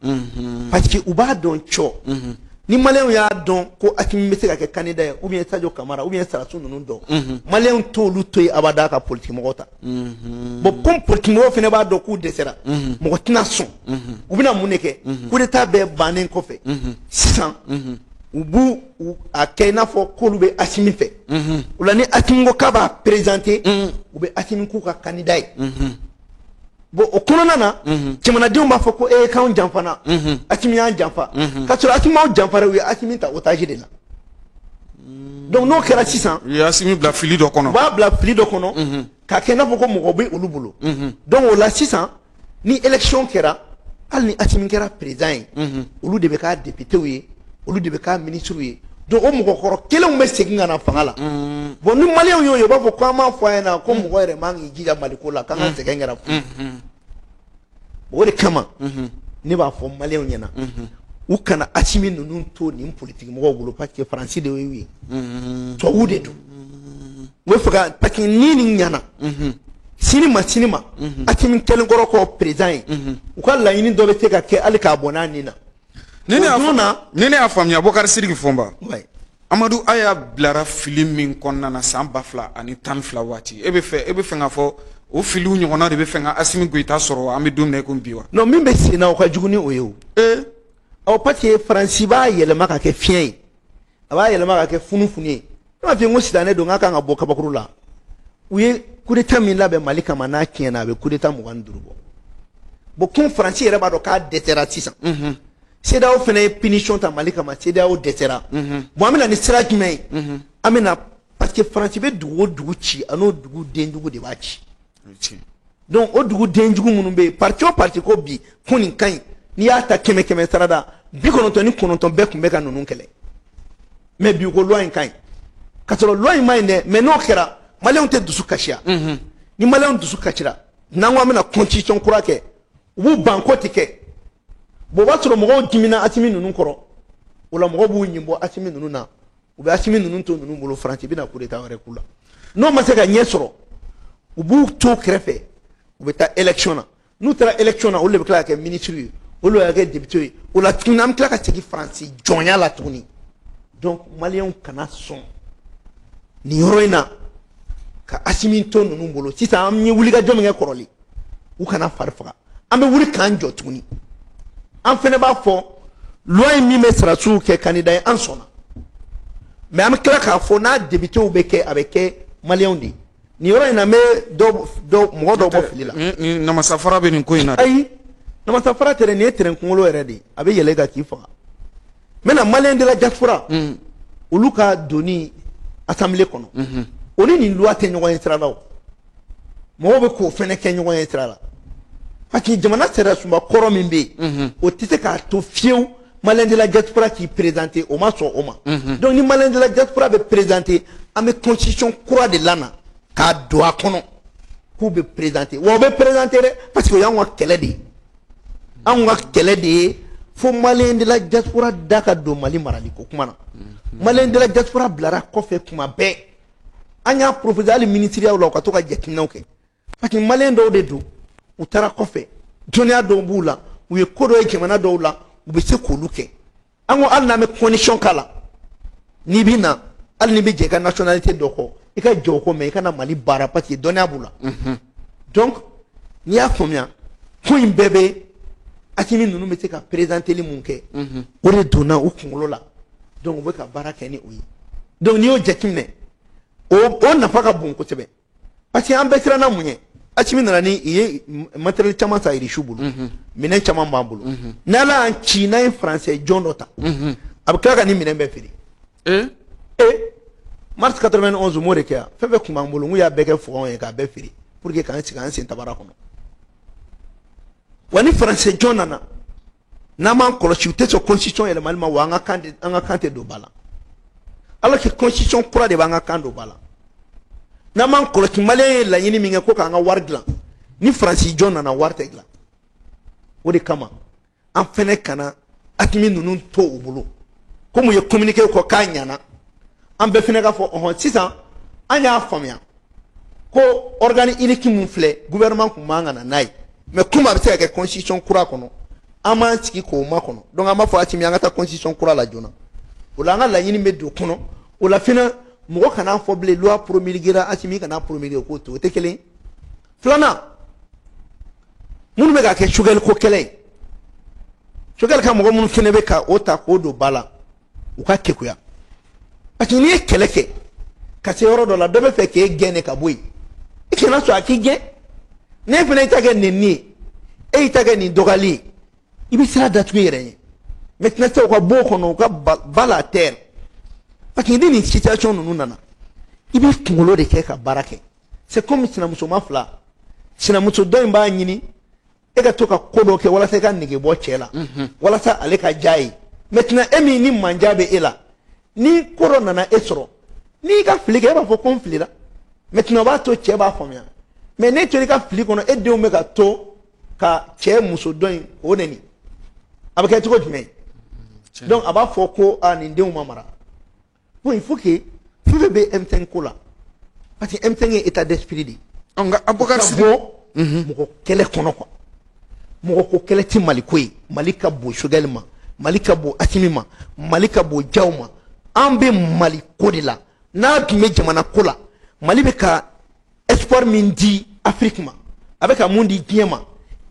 parce que u b'a dɔn cɔ ni maliyɛnw y'a dɔn ko Asimi bɛ se ka kɛ candidat ye ou bien Sadio Kamara ou bien Sarasu ninnu dɔn maliyɛnw t'olu to yen abada ka politique mɔgɔ ta bon comme politique mɔgɔw fɛnɛ b'a dɔn k'u dɛsɛra mɔgɔ tɛna sɔn u bɛna mun de kɛ coup d'état bɛɛ bannen kɔfɛ sisan u b'u a kɛ i n'a fɔ k'olu bɛ Asimi fɛ o la ni Asimi ko k'a b'a présenter u bɛ Asimi k'u ka candidat ye bon o kɔnɔna na jamanadenw b'a fɔ ko k'anw janfana Asimi y'an janfa ka sɔrɔ Asimi m'aw janfara u ye Asimi ta otage de la donc n'o kɛra sisan u ye Asimi bila fili dɔ kɔnɔ u b'a bila fili dɔ kɔnɔ k'a kɛ i n'a fɔ ko mɔgɔ bɛ olu bolo donc o la sisan ni élection kɛra hali ni Asimi kɛra président ye olu de bɛ k'a député ye olu de bɛ k'a ministre ye donc o mɔgɔkɔrɔ kelenw bɛ segin ka na fanga la bon ni maliyɛnw y'o ye u b'a fɔ ko an m'a fɔ a ɲɛna ko mɔgɔ yɛrɛ man k'i jija Maliko la k'an ka sɛgɛn kɛra o de kama ne b'a fɔ maliyɛnw ɲɛna u kana Asimi ninnu to nin politique mɔgɔw bolo parce que Faransi de y'u ye tubabuw de don u bɛ fɛ ka parce que ni nin ɲɛna sini ma Asimi kelen kɔrɔ kɔ président ye u ka laɲini dɔ bɛ se ka kɛ hali k'a bɔ n'a nin na ni ne y'a faamuya Bokari Sidiki Fɔnba Amadu a y'a bilara fili min kɔnɔna na san 2012 waati e bɛ fɛ k'a fɔ o filiw ɲɔgɔnna de bɛ fɛ ka Asimi Goyita sɔrɔ an bɛ don min na i ko bi wa non min bɛ sen na o ka jugu ni o ye o parce que Faransi b'a yɛlɛma ka kɛ fiɲɛ ye a b'a yɛlɛma ka kɛ funufunu ye ne m'a fɔ n ko sitanɛ don n k'a kan ka bɔ kabakuru la u ye coup d'état min labɛn Mali kama n'a tiɲɛna a bɛ coup d'état 25 bɔ bon kun Faransi yɛrɛ b'a dɔn k'a dɛsɛra sisan CEDEAO fana ye punition ta Mali kama CEDEAO dɛsɛra bon an bɛna ni sira jumɛn ye an bɛna parce que Faransi bɛ dugu o dugu ci a n'o dugu denjugu de b'a ci donc o dugu denjugu minnu bɛ yen parti o parti ko bi ko nin ka ɲi n'i y'a ta 100 sarada 99 bɛɛ tun bɛ ka ninnu kɛlɛ mais bi ko loi in ka ɲi ka sɔrɔ loi in ma ɲi dɛ mais n'o kɛra maliyɛnw tɛ dusu kasiya ni maliyɛnw dusu kasira n'an ko an bɛna constitution kura kɛ u b'u ban ko tɛ kɛ bon o b'a sɔrɔ mɔgɔw dimina Asimi ninnu kɔrɔ o la mɔgɔw b'u ɲinbɔ Asimi ninnu na u bɛ Asimi ninnu to ninnu bolo Faransi bɛna coup d'état wɛrɛ k'u la n'o ma se ka ɲɛ sɔrɔ u b'u to kɛrɛfɛ u bɛ taa élection na n'u taara élection na olu de bɛ tila ka kɛ ministre ye olu de bɛ kɛ député ye o la tuguni an bɛ tila ka segin Faransi jɔnya la tuguni donc maliyɛnw kana sɔn nin yɔrɔ in na ka Asimi to ninnu bolo sisan an ye wulikajɔ min kɛ kɔrɔlen u kana fari faga an bɛ wuli k'an jɔ tuguni an fɛnɛ b'a fɔ loi min bɛ sarasiw kɛ candidat ye an sɔnna mais an bɛ tila k'a fɔ n'a députéw bɛ kɛ a bɛ kɛ maliyɛnw de ye nin yɔrɔ in na n bɛ mɔgɔ dɔw bɔ fili la ni namasafara bɛ nin ko in na ayi namasafara tɛ dɛ nin ye terrain kunkolo yɛrɛ de ye a bɛ yɛlɛ kan k'i faga maintenant maliyɛn de la diaspora olu ka doni assemblée kɔnɔ o ni nin loi tɛ ɲɔgɔn ye sira la o mɔgɔw bɛ k'o fɛnɛ kɛ ɲɔgɔn ye sira la parce que jamana sariyasunba kɔrɔ min bɛ yen o tɛ se k'a to fiyewu maliyɛn de la diaspora k'i présenter o ma sɔn o ma donc ni maliyɛn de la diaspora bɛ présenter an bɛ constitution kura de lana k'a don a kɔnɔ k'u bɛ présenter wa o bɛ présenter dɛ parce que o y'anw ka kɛlɛ de ye anw ka kɛlɛ de ye fo maliyɛn de la diaspora da ka don Mali marali ko kuma na maliyɛn de la diaspora bilara kɔfɛ kuma bɛɛ an y'a proposer hali ministériyaw la u ka to ka jateminɛw kɛ parce que maliyɛn dɔw de don u taara kɔfɛ dɔnniya dɔw b'u la u ye ko dɔ ye jamana dɔw la u bɛ se k'olu kɛ an ko hali n'an bɛ condition k'a la n'i bɛ na hali n'i bɛ jɛ i ka nationalité dɔ kɔ i ka jɛ o kɔ mais i kana Mali baara parce que dɔnniya b'u la donc n'i y'a faamuya ko in bɛɛ bɛ Asimi ninnu bɛ se ka présenteli mun kɛ o de donna u kunkolo la donc u bɛ ka baara kɛ ni o ye donc n'i y'o jateminɛ o nafa ka bon kosɛbɛ parce que an bɛɛ siranna mun ye Asimi nana ni i ye matériel caman san Irisiw bolo minɛn caman b'an bolo n'Ala y'an ci n'an ye français jɔn dɔ ta a bɛ tila ka ni minɛn bɛɛ feere mars 91 m'o de kɛ yan fɛn fɛn tun b'an bolo n ko y'a bɛɛ kɛ fɔgɔn ye k'a bɛɛ feere pour que k'an sigi an sen tabara kɔnɔ wa ni français jɔn nana n'an m'an kɔlɔsi u tɛ sɔn constitution yɛlɛmali ma wa an ka kan tɛ don ba la alors que constitution kura de b'an ka kan don ba la n'an m'an kɔlɔsi maliyɛn ye laɲini min kɛ ko k'an ka wari dilan ni Faransi jɔn nana wari tɛ dilan o de kama an fɛnɛ kana Asimi ninnu to u bolo komi u ye communiqué kɔ k'a ɲɛna an bɛɛ fɛnɛ ka fɔ ɔhɔn sisan an y'a faamuya ko organe unique mun filɛ gouvernement kun man ka na n'a ye mais komi a bɛ se ka kɛ constitution kura kɔnɔ an m'an sigi k'o makɔnɔ donc an b'a fɔ Asimi an ka taa constitution kura la joona o la an ka laɲini bɛ don kɔnɔ o la fɛnɛ mɔgɔ kana fɔ bilen loi promulguera Asimi kana promulguer k'o to o tɛ kelen ye filanan minnu bɛ ka kɛ sugɛli ko kɛlɛ ye sugɛli ka mɔgɔ minnu fɛnɛ bɛ ka o ta k'o don ba la u ka kekuya parce que n'i ye kɛlɛ kɛ ka se yɔrɔ dɔ la dɔ bɛ fɛ k'e gɛn de ka bɔ yen i kana sɔn a k'i gɛn ne fana ita kɛ nin ye e ita kɛ nin dɔgɔli ye i bɛ sira datugu i yɛrɛ ye maintenant sisan u ka bɔ o kɔnɔ u ka bas la terre parce que ni nin situation ninnu nana i bɛ kunkolo de kɛ ka baara kɛ c'est comme sinamusoma fila sinamuso dɔ in b'a ɲini e ka to ka ko dɔ kɛ walasa i ka nege bɔ cɛ la walasa ale ka diya ye maintenant e min ni manja bɛ e la ni ko dɔ nana e sɔrɔ n'i ka fili kɛ e b'a fɔ ko n filira maintenant o b'a to cɛ b'a faamuya mais n'e tora i ka fili kɔnɔ e denw bɛ ka to ka cɛ muso dɔ in o neni a bɛ kɛ cogo jumɛn donc a b'a fɔ ko nin denw ma mara bon il faut que fɛn fɛn bɛ M5 ko la parce que M5 ye état d'esprit de ye nka Abubakar Sidiki mɔgɔ kɛlɛ kɔnɔ quoi mɔgɔ ko kɛlɛ tɛ Mali ko ye Mali ka bon Choguel ma Mali ka bon Assimi ma Mali ka bon Diaw ma an bɛ Mali ko de la n'a tun bɛ jamana ko la Mali bɛ ka espoir min di Afrique ma a bɛ ka mun di diɲɛ ma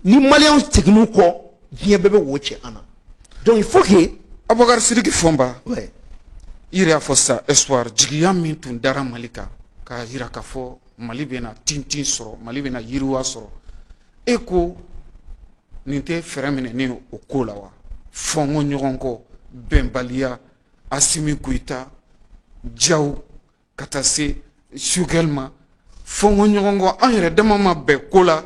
ni Maliens seginn'u kɔ diɲɛ bɛɛ bɛ wo cɛ an na donc il faut que Abubakar Sidiki Fɔnba ouais i yɛrɛ y'a fɔ sisan espoir jigiya min tun dara Mali kan k'a jira k'a fɔ Mali bɛna tintin sɔrɔ Mali bɛna yiriwa sɔrɔ e ko nin tɛ fɛɛrɛ minɛnen o ko la wa fɔnkɔ ɲɔgɔn kɔ bɛnbaliya Assimi Goïta Diaw ka taa se Choguel ma fɔnkɔ ɲɔgɔn kɔ an yɛrɛ dama ma bɛn ko la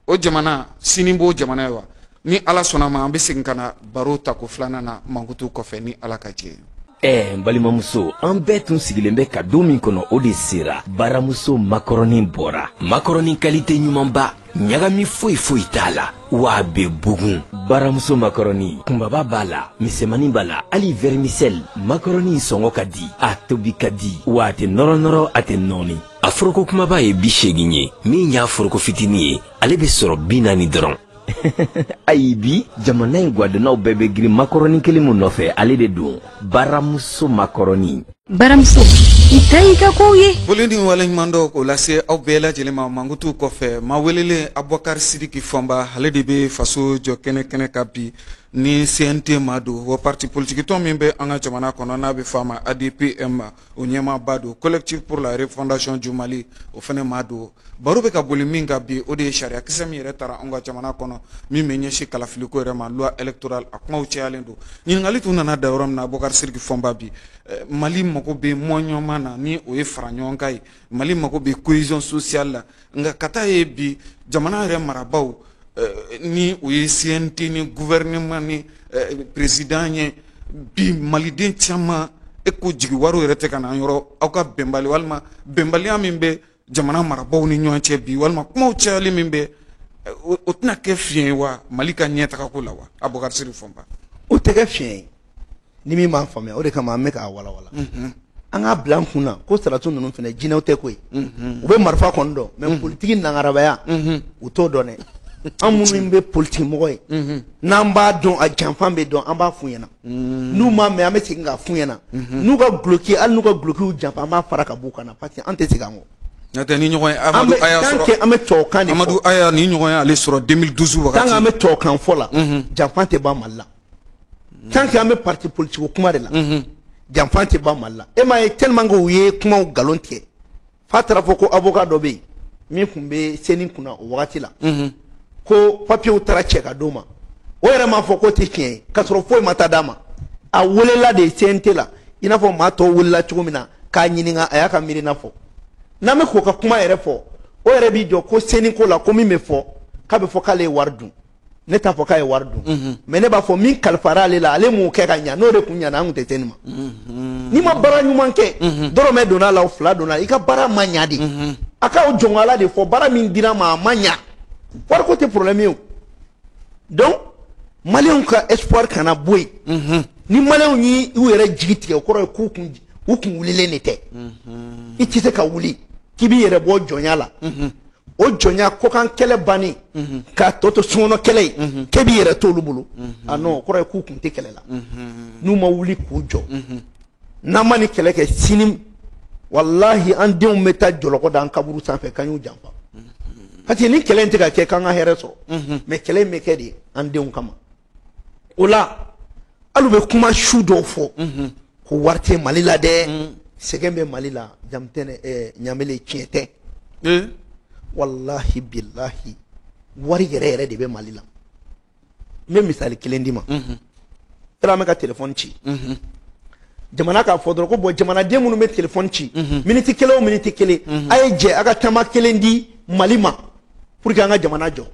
o jamana sini b'o jamana ye wa ni Ala sɔnna ma an bɛ segin ka na baro ta ko filanan na mankutu kɔfɛ ni Ala ka jɛ ye. n balimamuso an bɛɛ tun sigilen bɛ ka don min kɔnɔ o de sera baramuso makɔrɔni bɔra makɔrɔni kalite ɲumanba ɲagami foyi foyi t'a la wa a bɛ bugun baramuso makɔrɔni kunbaba b'a la misɛmani b'a la hali vermicelle makɔrɔni sɔngɔ ka di a tobi ka di wa a tɛ nɔrɔ a tɛ nɔɔni a foroko kumaba ye 80 ye min y'a foroko fitinin ye ale bɛ sɔrɔ 40 dɔrɔn ayi bi jamana in gwadonaw bɛɛ bɛ girin makɔrɔni kelen mun nɔfɛ ale de don baramuso makɔrɔni baramuso i ta y'i ka kow ye foli ni waleɲuman dɔ k'o lase aw bɛɛ lajɛlen ma mankutu kɔfɛ ma welelen Abubakar Sidiki Fɔnba ale de bɛ faso jɔ kɛnɛ ka bi ni CNT ma don o parti politique tɔn min bɛ an ka jamana kɔnɔ n'a bɛ f'a ma ADPM o ɲɛmaaba don collectif pour la refondation du Mali o fana ma don baro bɛ ka boli min kan bi o de ye sariya kisɛ min yɛrɛ taara an ka jamana kɔnɔ min bɛ ɲɛsin kalafiliko yɛrɛ ma loi électorale a kumaw cayalen don ɲininkali tun nana da yɔrɔ min na Abubakar Sidiki Fɔnba bi Mali mago bɛ mɔɲɔma na ni o ye fara ɲɔgɔn kan ye Mali mago bɛ cohésion sociale la nka ka taa ye bi jamana yɛrɛ marabaw ni o ye CNT ni gouvernement ni président ye bi maliden caman e ko jigi wariw yɛrɛ tɛ ka na yɔrɔ aw ka bɛnbali walima bɛnbaliya min bɛ jamana marabaw ni ɲɔgɔn cɛ bi walima kumaw cayali min bɛ o tɛna kɛ fiɲɛ ye wa Mali ka ɲɛtagako la wa Abubakar Sidiki Fɔnba o tɛ kɛ fiɲɛ ye ni min m'a faamuya o de kama an bɛ k'a walawala an k'a bila an kun na ko saratu ninnu fana jinɛw tɛ ko ye u bɛ marifa kɔni dɔn mais politiki nangarabaya u t'o dɔn dɛ an minnu bɛ politiki mɔgɔ ye n'an b'a dɔn a janfan bɛ dɔn an b'a f'u ɲɛna n'u m'a mɛn an bɛ segin k'a f'u ɲɛna n'u ka guloki hali n'u ka gulokiw janfa an b'a fara ka b'u kan na parce que an tɛ segin an kɔ n'o ni ɲɔgɔn ye Amadu Aya sɔrɔ an bɛ tubabukan de fɔ Amadu Aya ni ɲɔgɔn ye ale sɔrɔ 2012 wagati tant que an bɛ tubabukan fɔ la janfan tɛ ban Mali la tant que an bɛ parti politique kuma de la janfan tɛ ban Mali la e m'a ye tellement que u ye kumaw nkalon tigɛ f'a taara fɔ ko avocat dɔ bɛ yen min tun bɛ CENI kunna o wagati la ko papiyew taara cɛ ka d'o ma o yɛrɛ m'a fɔ k'o tɛ tiɲɛ ye k'a sɔrɔ foyi ma taa d'a ma a welela de CNT la i n'a fɔ maa tɔw welela cogo min na k'a ɲininka a y'a ka miirina fɔ n'an bɛ k'o ka kuma yɛrɛ fɔ o yɛrɛ b'i jɔ ko CENI ko la ko min bɛ fɔ k'a bɛ fɔ k'ale ye wari dun ne t'a fɔ k'a ye wari dun mais ne b'a fɔ min kalifara ale la ale m'o kɛ ka ɲa n'o de kun ɲana an kun tɛ CENI ma n'i ma baara ɲuman kɛ dɔrɔmɛ donna la o 2 donna i ka baara ma ɲa de a k'aw jɔn ala de fɔ baara min dira ma a ma ɲa wariko tɛ problème ye o donc maliyɛnw ka espoir kana bɔ yen ni maliyɛnw y'u yɛrɛ jigi tigɛ o kɔrɔ ye k'u kun wulilen de tɛ i tɛ se ka wuli k'i b'i yɛrɛ bɔ jɔnya la o jɔnya kɔkan kɛlɛ bannen k'a tɔ to sɔngɔnɔ kɛlɛ ye k'e b'i yɛrɛ t'olu bolo a non o kɔrɔ ye k'u kun tɛ kɛlɛ la n'u ma wuli k'u jɔ n'an ma ni kɛlɛ kɛ sini walahi an denw bɛ taa jɔlɔkɔ da an kaburu sanfɛ k'an y'u janfa parce que ni kɛlɛ in tɛ ka kɛ k'an ka hɛrɛ sɔrɔ mais kɛlɛ in bɛ kɛ de an denw kama o la hali u bɛ kuma su dɔw fɔ ko wari tɛ Mali la dɛ sɛgɛn bɛ Mali la jamu tɛ ɲamele tiɲɛ tɛ wallahi billahi wari yɛrɛ de bɛ Mali la n bɛ misali kelen di ma tera mɛ ka téléphone ci jamana k'a fɔ dɔrɔn ko bon jamanaden minnu bɛ téléphone ci minute kelen o minute kelen a ye jɛ a ka taama kelen di Mali ma pour que an ka jamana jɔ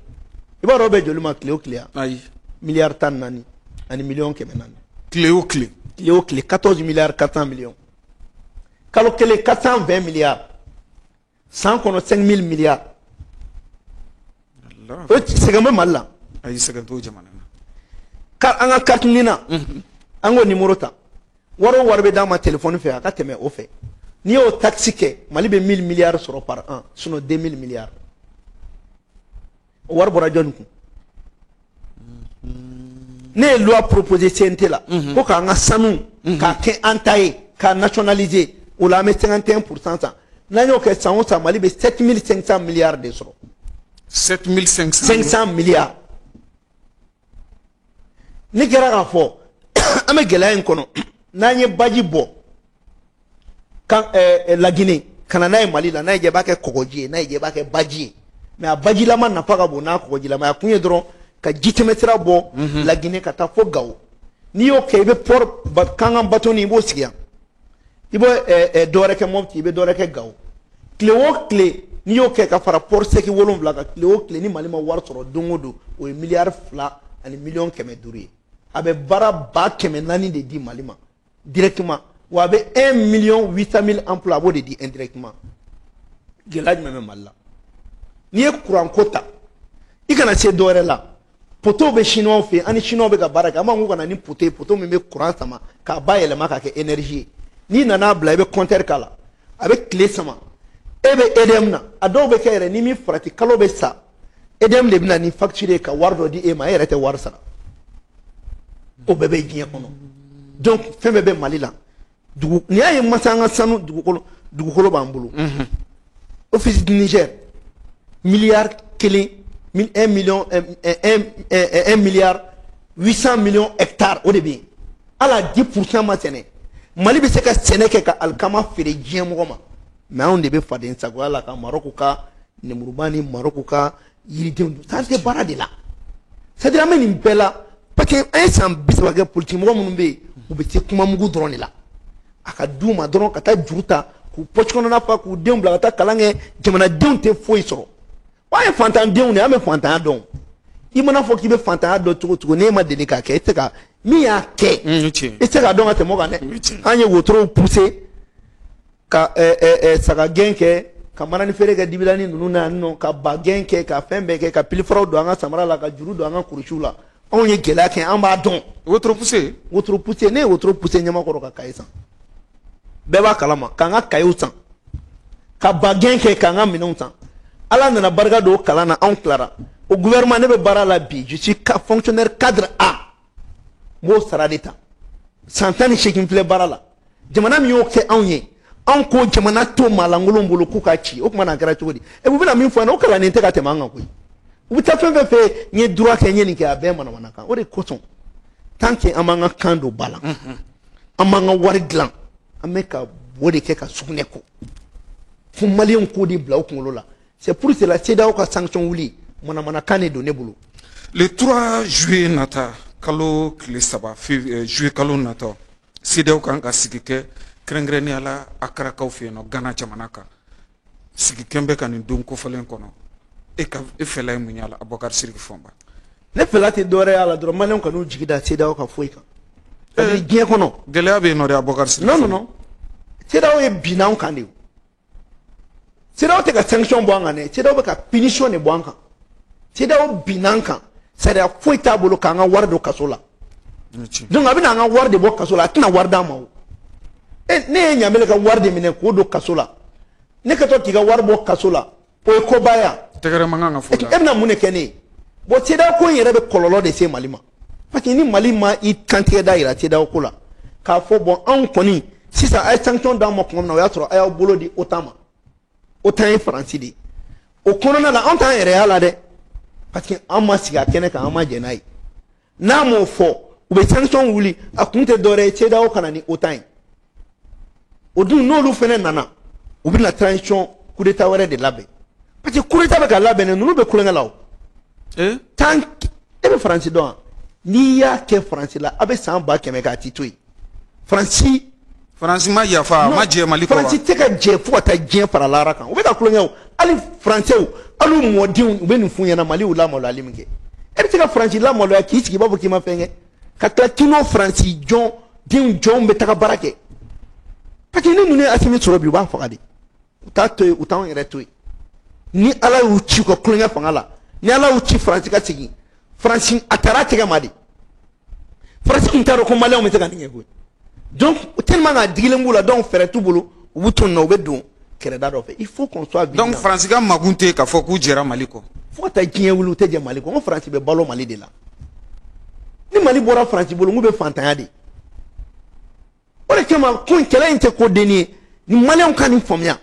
i b'a dɔn bɛ joli ma tile o tile ayi miliyari 14 ani miliyɔn 400 tile o tile 14 milliards 400 millions kalo kelen 420 milliards san kɔnɔ 5000 milliards o sɛgɛn bɛ Mali la ayi sɛgɛn t'o jamana na an ka carte nina an k'o numéro ta wari o wari bɛ d'an ma téléphone fɛ a ka tɛmɛ o fɛ n'i y'o taxe kɛ Mali bɛ 1000 milliards sɔrɔ par an sinon 2000 milliards o wari bɔra jɔnni kun ne ye loi proposé CNT la ko k'an ka sanu k'a kɛ an ta ye k'a nationaliser o la an bɛ 51% san n'an y'o kɛ san o san Mali bɛ 7500 milliards de sɔrɔ 7500 milliards ne kɛra k'a fɔ an bɛ gɛlɛya in kɔnɔ n'an ye baji bɔ kan Laginɛ ka na n'a ye Mali la n'a ye jɛ i b'a kɛ kɔgɔji ye n'a ye jɛ i b'a kɛ baji ye mais a bajilama nafa ka bon n'a kɔgɔjilama a kun ye dɔrɔn ka jitɛmɛsira bɔ Laginɛ ka taa fo Gawo n'i y'o kɛ i bɛ port kankan bateau ni i b'o sigi yan i bɛ dɔwɛrɛ kɛ Mopti i bɛ dɔwɛrɛ kɛ Gawo tile o tile n'i y'o kɛ ka fara port sec 7 kan tile o tile ni Mali ma wari sɔrɔ don o don o ye miliyari 2 ani miliyɔn 500 ye a bɛ baara ba 400 de di Mali ma directement wa a bɛ 1,800,000 emplois a b'o de di indirectement gɛlɛya jumɛn bɛ Mali la n'i ye courant ko ta i kana se dɔwɛrɛ la poto bɛ chinois fɛ ani chinois bɛ ka baara kɛ an b'a fɔ ko kana ni poto ye poto min bɛ courant sama k'a bayɛlɛma k'a kɛ énergie ye n'i nana bila i bɛ compteur k'a la a bɛ tile sama e bɛ EDM na a dɔw bɛ kɛ yɛrɛ ni min farati kalo bɛ sa EDM de bɛ na ni facture ka wari dɔ di e ma e yɛrɛ tɛ wari sara o bɛɛ bɛ diɲɛ kɔnɔ donc fɛn bɛɛ bɛ Mali la dugu n'i y'a ye masa an ka sanu dugukolo b'an bolo office du Niger miliyari 1 milliard 800 millions hectares o de bɛ yen ala 10% ma sɛnɛ Mali bɛ se ka sɛnɛ kɛ ka alikama feere diɲɛ mɔgɔ ma mais anw de bɛ faden sagoya la ka Maroc ka nemuruba ni Maroc ka yiridenw san tɛ baara de la c'est à dire an bɛ nin bɛɛ la parce que an ye san 30 kɛ politique mɔgɔ minnu bɛ yen u bɛ se kuma mugu dɔrɔn de la a ka d'u ma dɔrɔn ka taa juru ta k'u poche kɔnɔna fa k'u denw bila ka taa kalan kɛ jamanadenw tɛ foyi sɔrɔ wa ye fantandenw de an bɛ fantanya dɔn i mana fɔ k'i bɛ fantanya dɔn cogo cogo n'e ma deli k'a kɛ i tɛ ka min y'a kɛ i tɛ se k'a dɔn ka tɛmɛ o kan dɛ an ye wotorow pousser ka saga gɛn kɛ ka manani feere kɛ dibilani ninnu na yan nɔ ka ba gɛn kɛ ka fɛn bɛɛ kɛ ka pilifaraw don an ka samara la ka juru don an ka kurusiw la anw ye gɛlɛya kɛ an b'a dɔn wotoro pousser ne ye wotoro pousser ɲamakɔrɔ ka kaye san bɛɛ b'a kalama k'an ka kayew san ka ba gɛn kɛ k'an ka minɛnw san ala nana barika don o kalan na anw tilara o gouvernement ne bɛ baara la bi je suis fonctionnaire cadre A n b'o sara de ta san 18 filɛ baara la jamana min y'o kɛ anw ye anw ko jamana to maalankolon bolo k'u ka ci o tuma na kɛra cogo di u bɛna min fɔ an ye o kalannen tɛ ka tɛmɛ an kan koyi u bɛ taa fɛn fɛn fɛ n ye droit kɛ n ye nin kɛ a bɛɛ manamana kan o de kosɔn tant que an b'an ka kan don ba la an b'an ka wari dilan an bɛ ka o de kɛ ka sugunɛ ko fo maliyɛnw k'o de bila u kunkolo la c'est pour cela CEDEAO ka sanction wuli manamanakan de don ne bolo. le 3 juillet nata kalo tile 3 juillet kalo nata CEDEAO kan ka sigi kɛ kɛrɛnkɛrɛnnenya la akarakaw fɛ yen nɔ Ghana jamana kan sigi kɛn bɛ ka nin don kofɔlen kɔnɔ e fɛla ye mun y'a la Abubakar Sidiki Fɔnba ne fɛla tɛ dɔwɛrɛ y'a la dɔrɔn maliyɛnw kan'u jigi da CEDEAO ka foyi kan diɲɛ kɔnɔ gɛlɛya bɛ yen nɔ de Abubakar Sidiki non non non CEDEAO ye binna anw kan de CEDEAO tɛ ka sanction bɔ an kan dɛ CEDEAO bɛ ka punition de bɔ an kan CEDEAO binna an kan sariya foyi t'a bolo k'an ka wari don kaso la donc a bɛna an ka wari de bɔ kaso la a tɛna wari d'an ma o ne ye ɲamɛlɛ ka wari de minɛ k'o don kaso la ne ka to k'i ka wari bɔ kaso la o ye koba ye tɛgɛrɛ man kan ka fɔ e bɛna mun de kɛ ne ye bon CEDEAO ko in yɛrɛ bɛ kɔlɔlɔ de se Mali ma parce que ni Mali ma i kantigɛ da yira CEDEAO ko la k'a fɔ bon anw kɔni sisan a ye sanction d'an ma tuma min na o y'a sɔrɔ a y'aw bolo di OTAN ma OTAN ye Faransi de ye o kɔnɔna la anw t'an yɛrɛ y'a la dɛ parce que an ma sigi a kɛnɛ kan an ma jɛ n'a ye n'a m'o fɔ u bɛ sanction wuli a kun tɛ dɔwɛrɛ ye CEDEAO ka na ni OTAN ye o dun n'olu fɛnɛ nana u bɛna transition coup d'état wɛrɛ de labɛn parce que coup d'état bɛ ka labɛn ninnu bɛ kulonkɛ la o tant e bɛ faransi dɔn n'i y'a kɛ faransi la a bɛ san 100 k'a ti to yen faransi ma yafa ma jɛ Mali kɔ wa faransi tɛ ka jɛ fo ka taa diɲɛ fara lara kan u bɛ ka kulonkɛ o hali faransɛw hali mɔdenw u bɛ nin f'u ɲɛna Mali y'u lamaloyali min kɛ e bɛ se ka faransi lamaloya k'i sigi i b'a fɔ k'i ma fɛn kɛ ka tila k'i n'o faransi denw jɔnw bɛ taga baara kɛ parce que ni ninnu ye Asimi sɔrɔ bi u b'a faga de u t'a to yen u t'anw yɛrɛ to yen ni Ala y'u ci u ka kulonkɛ fanga la ni Ala y'u ci faransi ka segin faransi a taara a tɛgɛ ma de faransi tun t'a dɔn ko maliyɛnw bɛ se ka nin kɛ koyi donc tellement que digilen b'u la donc fɛɛrɛ t'u bolo u b'u to nin na u bɛ don kɛrɛda dɔ fɛ il faut qu'on soit vigilant donc faransi ka magun tɛ k'a fɔ k'u jɛra Mali kɔ fo ka taa diɲɛ wuli u tɛ jɛ Mali kɔ n ko faransi bɛ balo Mali de la ni Mali bɔra faransi bolo n k'u bɛ fantanya de o de kama ko kɛlɛ in tɛ ko denni ye ni maliyɛnw ka nin faamuya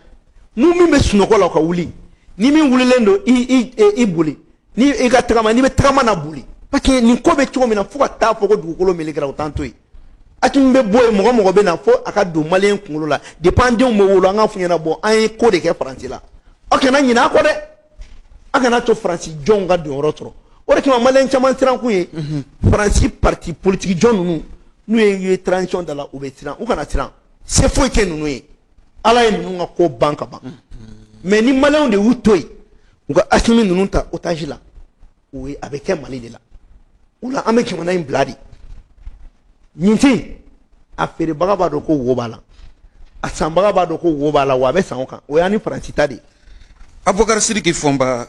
n'u min bɛ sunɔgɔ la o ka wuli ni min wulilen don i boli ni i ka tagama n'i bɛ tagama na boli parce que nin ko bɛ cogo min na fo ka taa fɔ ko dugukolo melekera o t'an to yen Asimi bɛ bɔ yen mɔgɔ bɛ na fo a ka don maliyɛn kunkolo la depuis an denw bɛ wolo an k'a f'u ɲɛna bon an ye ko de kɛ faransi la aw kana ɲinɛ a kɔ dɛ a kana to faransi jɔnw ka don yɔrɔ sɔrɔ o de kama maliyɛn caman siran kun ye faransi parti politique jɔn ninnu n'u ye transition da la u bɛ siran u kana siran se foyi kɛ ninnu ye Ala ye ninnu ka ko ban ka ban mais ni maliyɛnw de y'u to yen u ka Asimi ninnu ta otage la o ye a bɛ kɛ Mali de la o la an bɛ jamana in bila de ɲintin a feerebaga b'a dɔn ko wo b'a la a sanbaga b'a dɔn ko wo b'a la wa a bɛ san o kan o y'an ni faransi ta de Abubakar Sidiki Fɔnba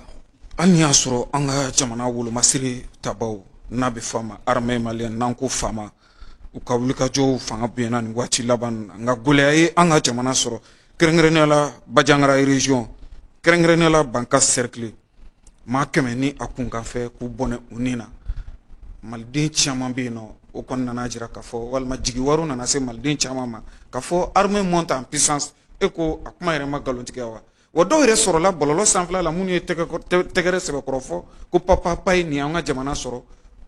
hali ni y'a sɔrɔ an ka jamana wolomasiri tabaw n'a bɛ f'a ma armée malienne n'an ko faama u ka wulikajɔw fanga bonyana nin waati laban na nka gɛlɛya ye an ka jamana sɔrɔ kɛrɛnkɛrɛnnenya la Bajangara région kɛrɛnkɛrɛnnenya la Banka cercle maa 100 ni a kunkanfɛ k'u bɔnɛ u ni na maliden caman bɛ yen nɔ o kɔni nana jira k'a fɔ walima jigiwariw nana se maliden caman ma k'a fɔ armée monte en puissance e ko a kuma yɛrɛ ma nkalontigɛ wa dɔw yɛrɛ sɔrɔla bɔlɔlɔ sanfɛla la minnu ye tɛgɛrɛ sɛbɛkɔrɔ fɔ ko papa ye nin y'an ka jamana sɔrɔ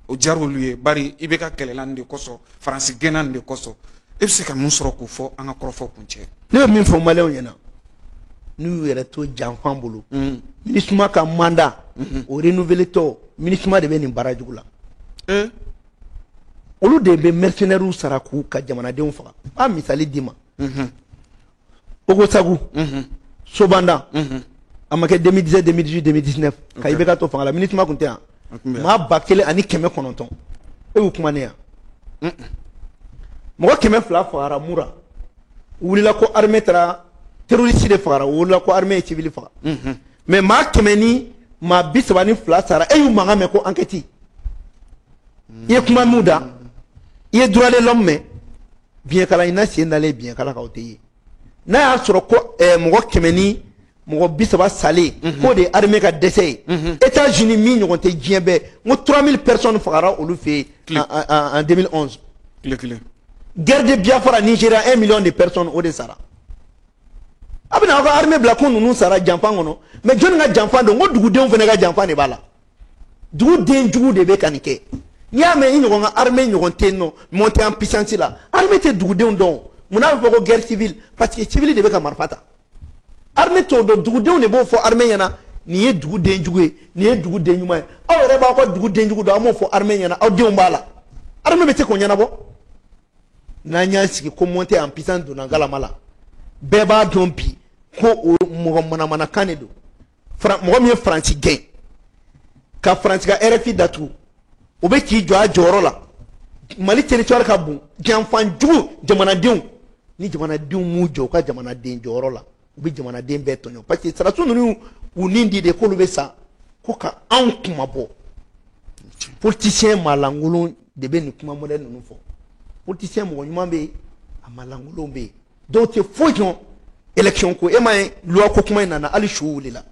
o diyara olu ye bari i bɛ ka kɛlɛla nin de kɔsɔn faransi gɛnna nin de kɔsɔn e bɛ se ka mun sɔrɔ k'o fɔ an ka kɔrɔfɔ kun cɛ ne bɛ min fɔ maliyɛnw ɲɛna n'u y'u yɛrɛ to janfan bolo MINUSMA ka mandat o renouveler tɔ MINUSMA de bɛ nin baara jugu la olu de bɛ mercenaires sara k'u ka jamanadenw faga a misali d'i ma Ogosagu Sobanda a ma kɛ 2017 2018 2019 ka IBK to fanga la MINUSMA tun tɛ yan maa 1900 e y'u kuma ne yan mɔgɔ 200 fagara Mura wulila ko armée taara terroriste de fagara wulila ko armée ye civil faga mais maa 100 ni maa 32 sara e y'u mankan mɛn ko enquête i ye kuma min da i ye droit de l'homme mɛn biɲɛkala i na sen dalen biɲɛkala kan o tɛ ye n'a y'a sɔrɔ ko mɔgɔ 100 ni mɔgɔ 30 salen k'o de ye armée ka dɛsɛ ye États-Unis min ɲɔgɔn tɛ diɲɛ bɛɛ n ko 3000 personnes fagara olu fɛ yen en 2011 guerre de Biafra Nigeria 1 million de personnes o de sara a bɛna aw ka armée bila ko ninnu sara janfan kɔnɔ mais jɔnni ka janfan don n ko dugudenw fana ka janfan de b'a la duguden jugu de bɛ ka nin kɛ n'i y'a mɛn i ɲɔgɔn ka armée ɲɔgɔn tɛ yen nɔ monter en puissance la armée tɛ dugudenw dɔn mun n'a bɛ fɔ ko guerre civile parce que civil de bɛ ka marifa ta armée t'o dɔn dugudenw de b'o fɔ armée ɲɛna nin ye duguden jugu ye nin ye duguden ɲuman ye aw yɛrɛ b'aw ka duguden jugu dɔn an m'o fɔ armée ɲɛna aw denw b'a la armée bɛ se k'o ɲɛnabɔ n'an y'a sigi ko monter en puissance donna galama la bɛɛ b'a dɔn bi ko o mɔgɔ manamanakan de don mɔgɔ min ye faransi gɛn ka faransi ka RFI datugu o bɛ k'i jɔ a jɔyɔrɔ la Mali territoire ka bon janfan jugu jamanadenw ni jamanadenw m'u jɔ u ka jamanaden jɔyɔrɔ la u bɛ jamanaden bɛɛ tɔɲɔ parce que sarasiw ninnu u nin di de k'olu bɛ sa ko ka anw kuma bɔ politicien maalankolon de bɛ nin kuma modèle ninnu fɔ politicien mɔgɔ ɲuman bɛ yen a maalankolon bɛ yen dɔw tɛ foyi dɔn élection ko e m'a ye loi ko kuma in nana hali su wulila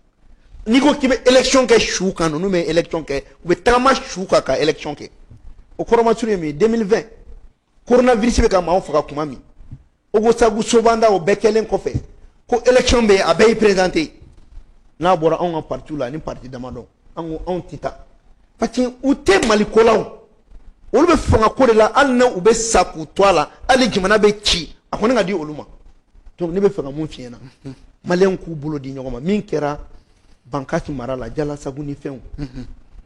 n'i ko k'i bɛ élection kɛ su kan ninnu bɛ élection kɛ u bɛ tagama su kan ka élection kɛ o kɔrɔmasurun ye min ye 2020 coronavirus bɛ ka maaw faga kuma min Ogosagu Sobanda o bɛɛ kɛlen kɔfɛ ko élection bɛ yen a bɛɛ y'i présenté n'a bɔra anw ka parti la ni parti damadɔ an ko anw tɛ taa parce que u tɛ Mali ko la olu bɛ fanga ko de la hali ni u bɛ sa k'u to a la hali jamana bɛ ci a kɔni ka di olu ma donc ne bɛ fɛ ka mun f'i ɲɛna maliyɛnw k'u bolo di ɲɔgɔn ma min kɛra Bankasi mara la Jalasagu ni fɛnw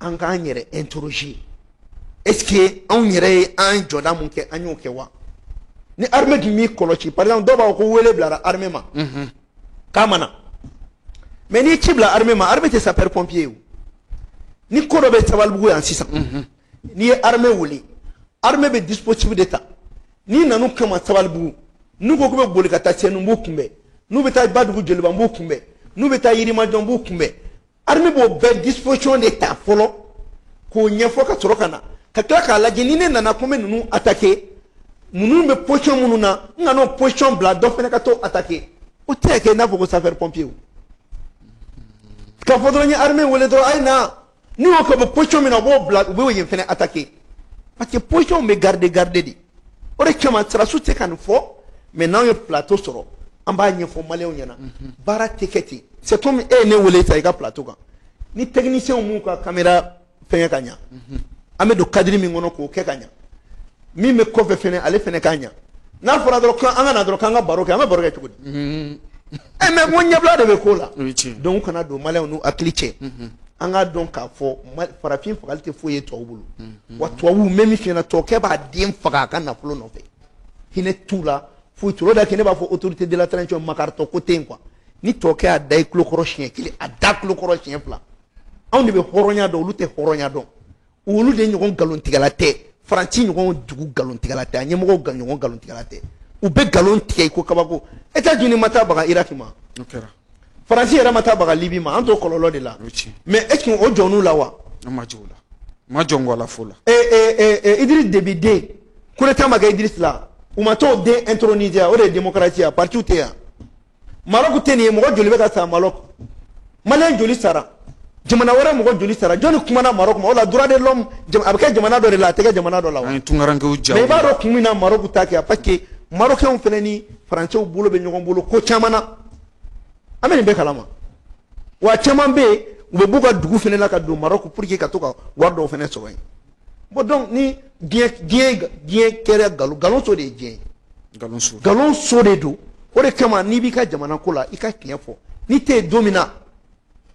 an k'an yɛrɛ interroger est-ce que anw yɛrɛ ye an jɔda mun kɛ an y'o kɛ wa ni armée dun m'i kɔlɔsi par exemple dɔw b'a fɔ ko wele bilara armée ma k'a ma na mais n'i ci bila armée ma armée tɛ sapeur pompier ye o ni ko dɔ bɛ Sabalibugu yan sisan n'i ye armée wele armée bɛ dispositif de ta n'i nanu kama Sabalibugu n'u ko k'u bɛ boli ka taa Senu n b'u kunbɛn n'u bɛ taa Badugu Joliba n b'u kunbɛn n'u bɛ taa Yirimajɔ n b'u kunbɛn armée b'o bɛɛ disposition de ta fɔlɔ k'o ɲɛfɔ ka sɔrɔ ka na ka tila k'a lajɛ ni ne nana ko n bɛ ninnu attaquer minnu bɛ position minnu na n ka n'o position bila dɔ fana ka t'o attaquer o tɛ kɛ i n'a fɔ ko sapeur pompier o k'a fɔ dɔrɔn n ye armée wele dɔrɔn a ye na n'u y'o kɛ u bɛ position min na u b'o bila u b'o yen fana attaquer parce que position bɛ garder de o de kama sirasiw tɛ ka nin fɔ mais n'anw ye plateau sɔrɔ an b'a ɲɛfɔ maliyɛnw ɲɛna baara tɛ kɛ ten c'est comme e ye ne wele sa i ka plateau kan ni technicien m'u ka caméra fɛngɛ ka ɲa an bɛ don cadre min kɔnɔ k'o kɛ ka ɲa min bɛ kɔfɛ fɛnɛ ale fɛnɛ ka ɲa n'a fɔra dɔrɔn an ka na dɔrɔn k'an ka baro kɛ an ka baro kɛ cogo di mais ko ɲɛbila de bɛ k'o la donc kana don maliyɛnw n'u hakili cɛ an k'a dɔn k'a fɔ farafin fagali tɛ foyi ye tubabu bolo wa tubabu même min fiyɛna tubabukɛ b'a den faga a ka nafolo nɔfɛ hinɛ t'u la foyi t'u la o de la kɛ ne b'a fɔ autorité de la transition makaritɔ ko tɛ yen quoi ni tubabukɛ y'a da i tulo kɔrɔ siɲɛ kelen a da tulo kɔrɔ siɲɛ fila anw de bɛ hɔrɔnya dɔn olu tɛ hɔrɔnya dɔn olu de ɲɔgɔn nkalontigɛla tɛ faransi ɲɔgɔn dugu nkalontigɛla tɛ a ɲɛmɔgɔw ɲɔgɔn nkalontigɛla tɛ u bɛ nkalon tigɛ i ko kabako États-Unis ma taa baga Iraki ma faransi yɛrɛ ma taa baga Libi ma an t'o kɔlɔlɔ de la mais est-ce que o jɔn'u la wa an ma jɔ o la ma jɔ n kɔ la fo la Idriss Déby den coup d'état ma kɛ Idriss la u ma t'o den introniser o de ye démocratie ye parti tɛ yan Maroc tɛ nin ye mɔgɔ joli bɛ ka sa Maroc maliyɛn joli sara jamana wɛrɛ mɔgɔ joli sara jɔnni kumana Maroc ma o la droit de l'homme a bɛ kɛ jamana dɔ de la a tɛ kɛ jamana dɔ la wa an ye tunkarankew ja mais i b'a dɔn kun min na Maroc ta kɛ parce que Marocains fɛnɛ ni Français bolo bɛ ɲɔgɔn bolo ko caman na an bɛ nin bɛɛ kalama wa caman bɛ yen u bɛ b'u ka dugu fɛnɛ la ka don Maroc pour que ka to ka wari dɔw fɛnɛ sɔrɔ yen bon donc ni diɲɛ kɛra nkalon so de ye diɲɛ nkalon so de don o de kama n'i b'i ka jamana ko la i ka tiɲɛ fɔ n'i tɛ yen don min na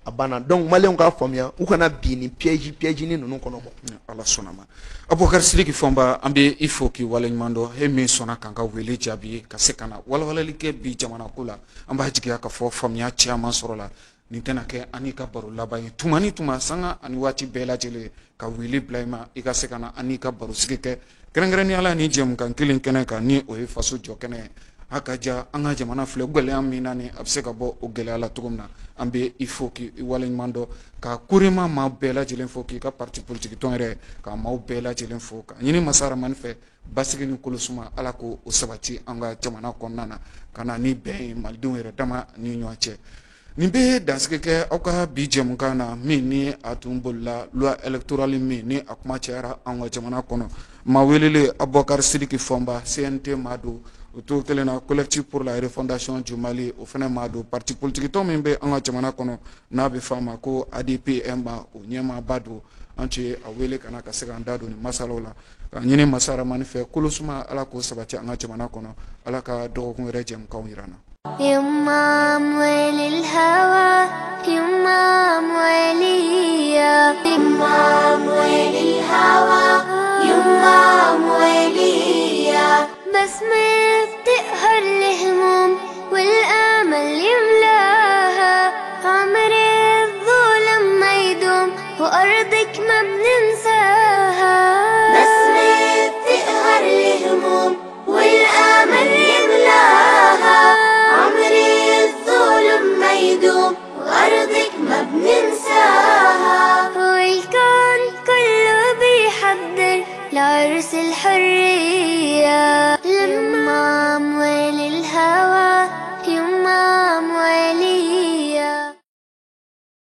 a banna donc maliyɛnw k'a faamuya u kana bin ni piège ni ninnu kɔnɔ ala sɔnna ma Abubakar Sidiki Fɔnba an bɛ i fo k'i waleɲuman dɔn e min sɔnna k'an ka wele jaabi ka se ka na walawalali kɛ bi jamana ko la an b'a jigiya k'a fɔ faamuya caman sɔrɔ la nin tɛna kɛ an n'i ka baro laban ye tuma ni tuma sanga ani waati bɛɛ lajɛlen ka wele bila i ma i ka se ka na an n'i ka baro sigi kɛ kɛrɛnkɛrɛnnenya la ni jɛmukan kelen kɛnɛ kan ni o ye faso jɔ kɛnɛ ye a ka ja an ka jamana filɛ gɛlɛya min na ni a bɛ se ka bɔ o gɛlɛya la cogo min na an bɛ i fo k'i waleɲuman dɔn ka korema maa bɛɛ lajɛlen fo k'i ka parti politique tɔn yɛrɛ ka maaw bɛɛ lajɛlen fo ka ɲini masa Rahamani fɛ basigi ni kolosuma ala k'o sabati an ka jamana kɔnɔna na ka na ni bɛn ye malidenw yɛrɛ dama ni ɲɔgɔn cɛ nin bɛ dansigi kɛ aw ka bi jɛmukan na min ni a tun bolila loi électorale min ni a kuma cayara an ka jamana kɔnɔ maa welele Abubakar Sidiki Fɔnba CNT maa don o to kelen na collectif pour la refondation du Mali o fana maa don parti politique tɔn min bɛ an ka jamana kɔnɔ n'a bɛ fɔ a ma ko ADPMA o ɲɛmaaba don an tɛ a wele ka na ka se k'an da don nin masalaw la ka ɲini masa Rahamani fɛ kolosuma ala k'o sabati an ka jamana kɔnɔ ala ka dɔgɔkun wɛrɛ jɛmukanw yira n na. يما موالي الهوى يما موالية يما موالي الهوى يما موالية بسمة بتقهر الهموم والأمل يملاها عمر الظلم ما يدوم وأرضك ما بننساها بسمة بتقهر الهموم والأمل يملاها عمري الظلم ما يدوم وأرضك ما بننساها والكون كله بيحضر لعرس الحرية لما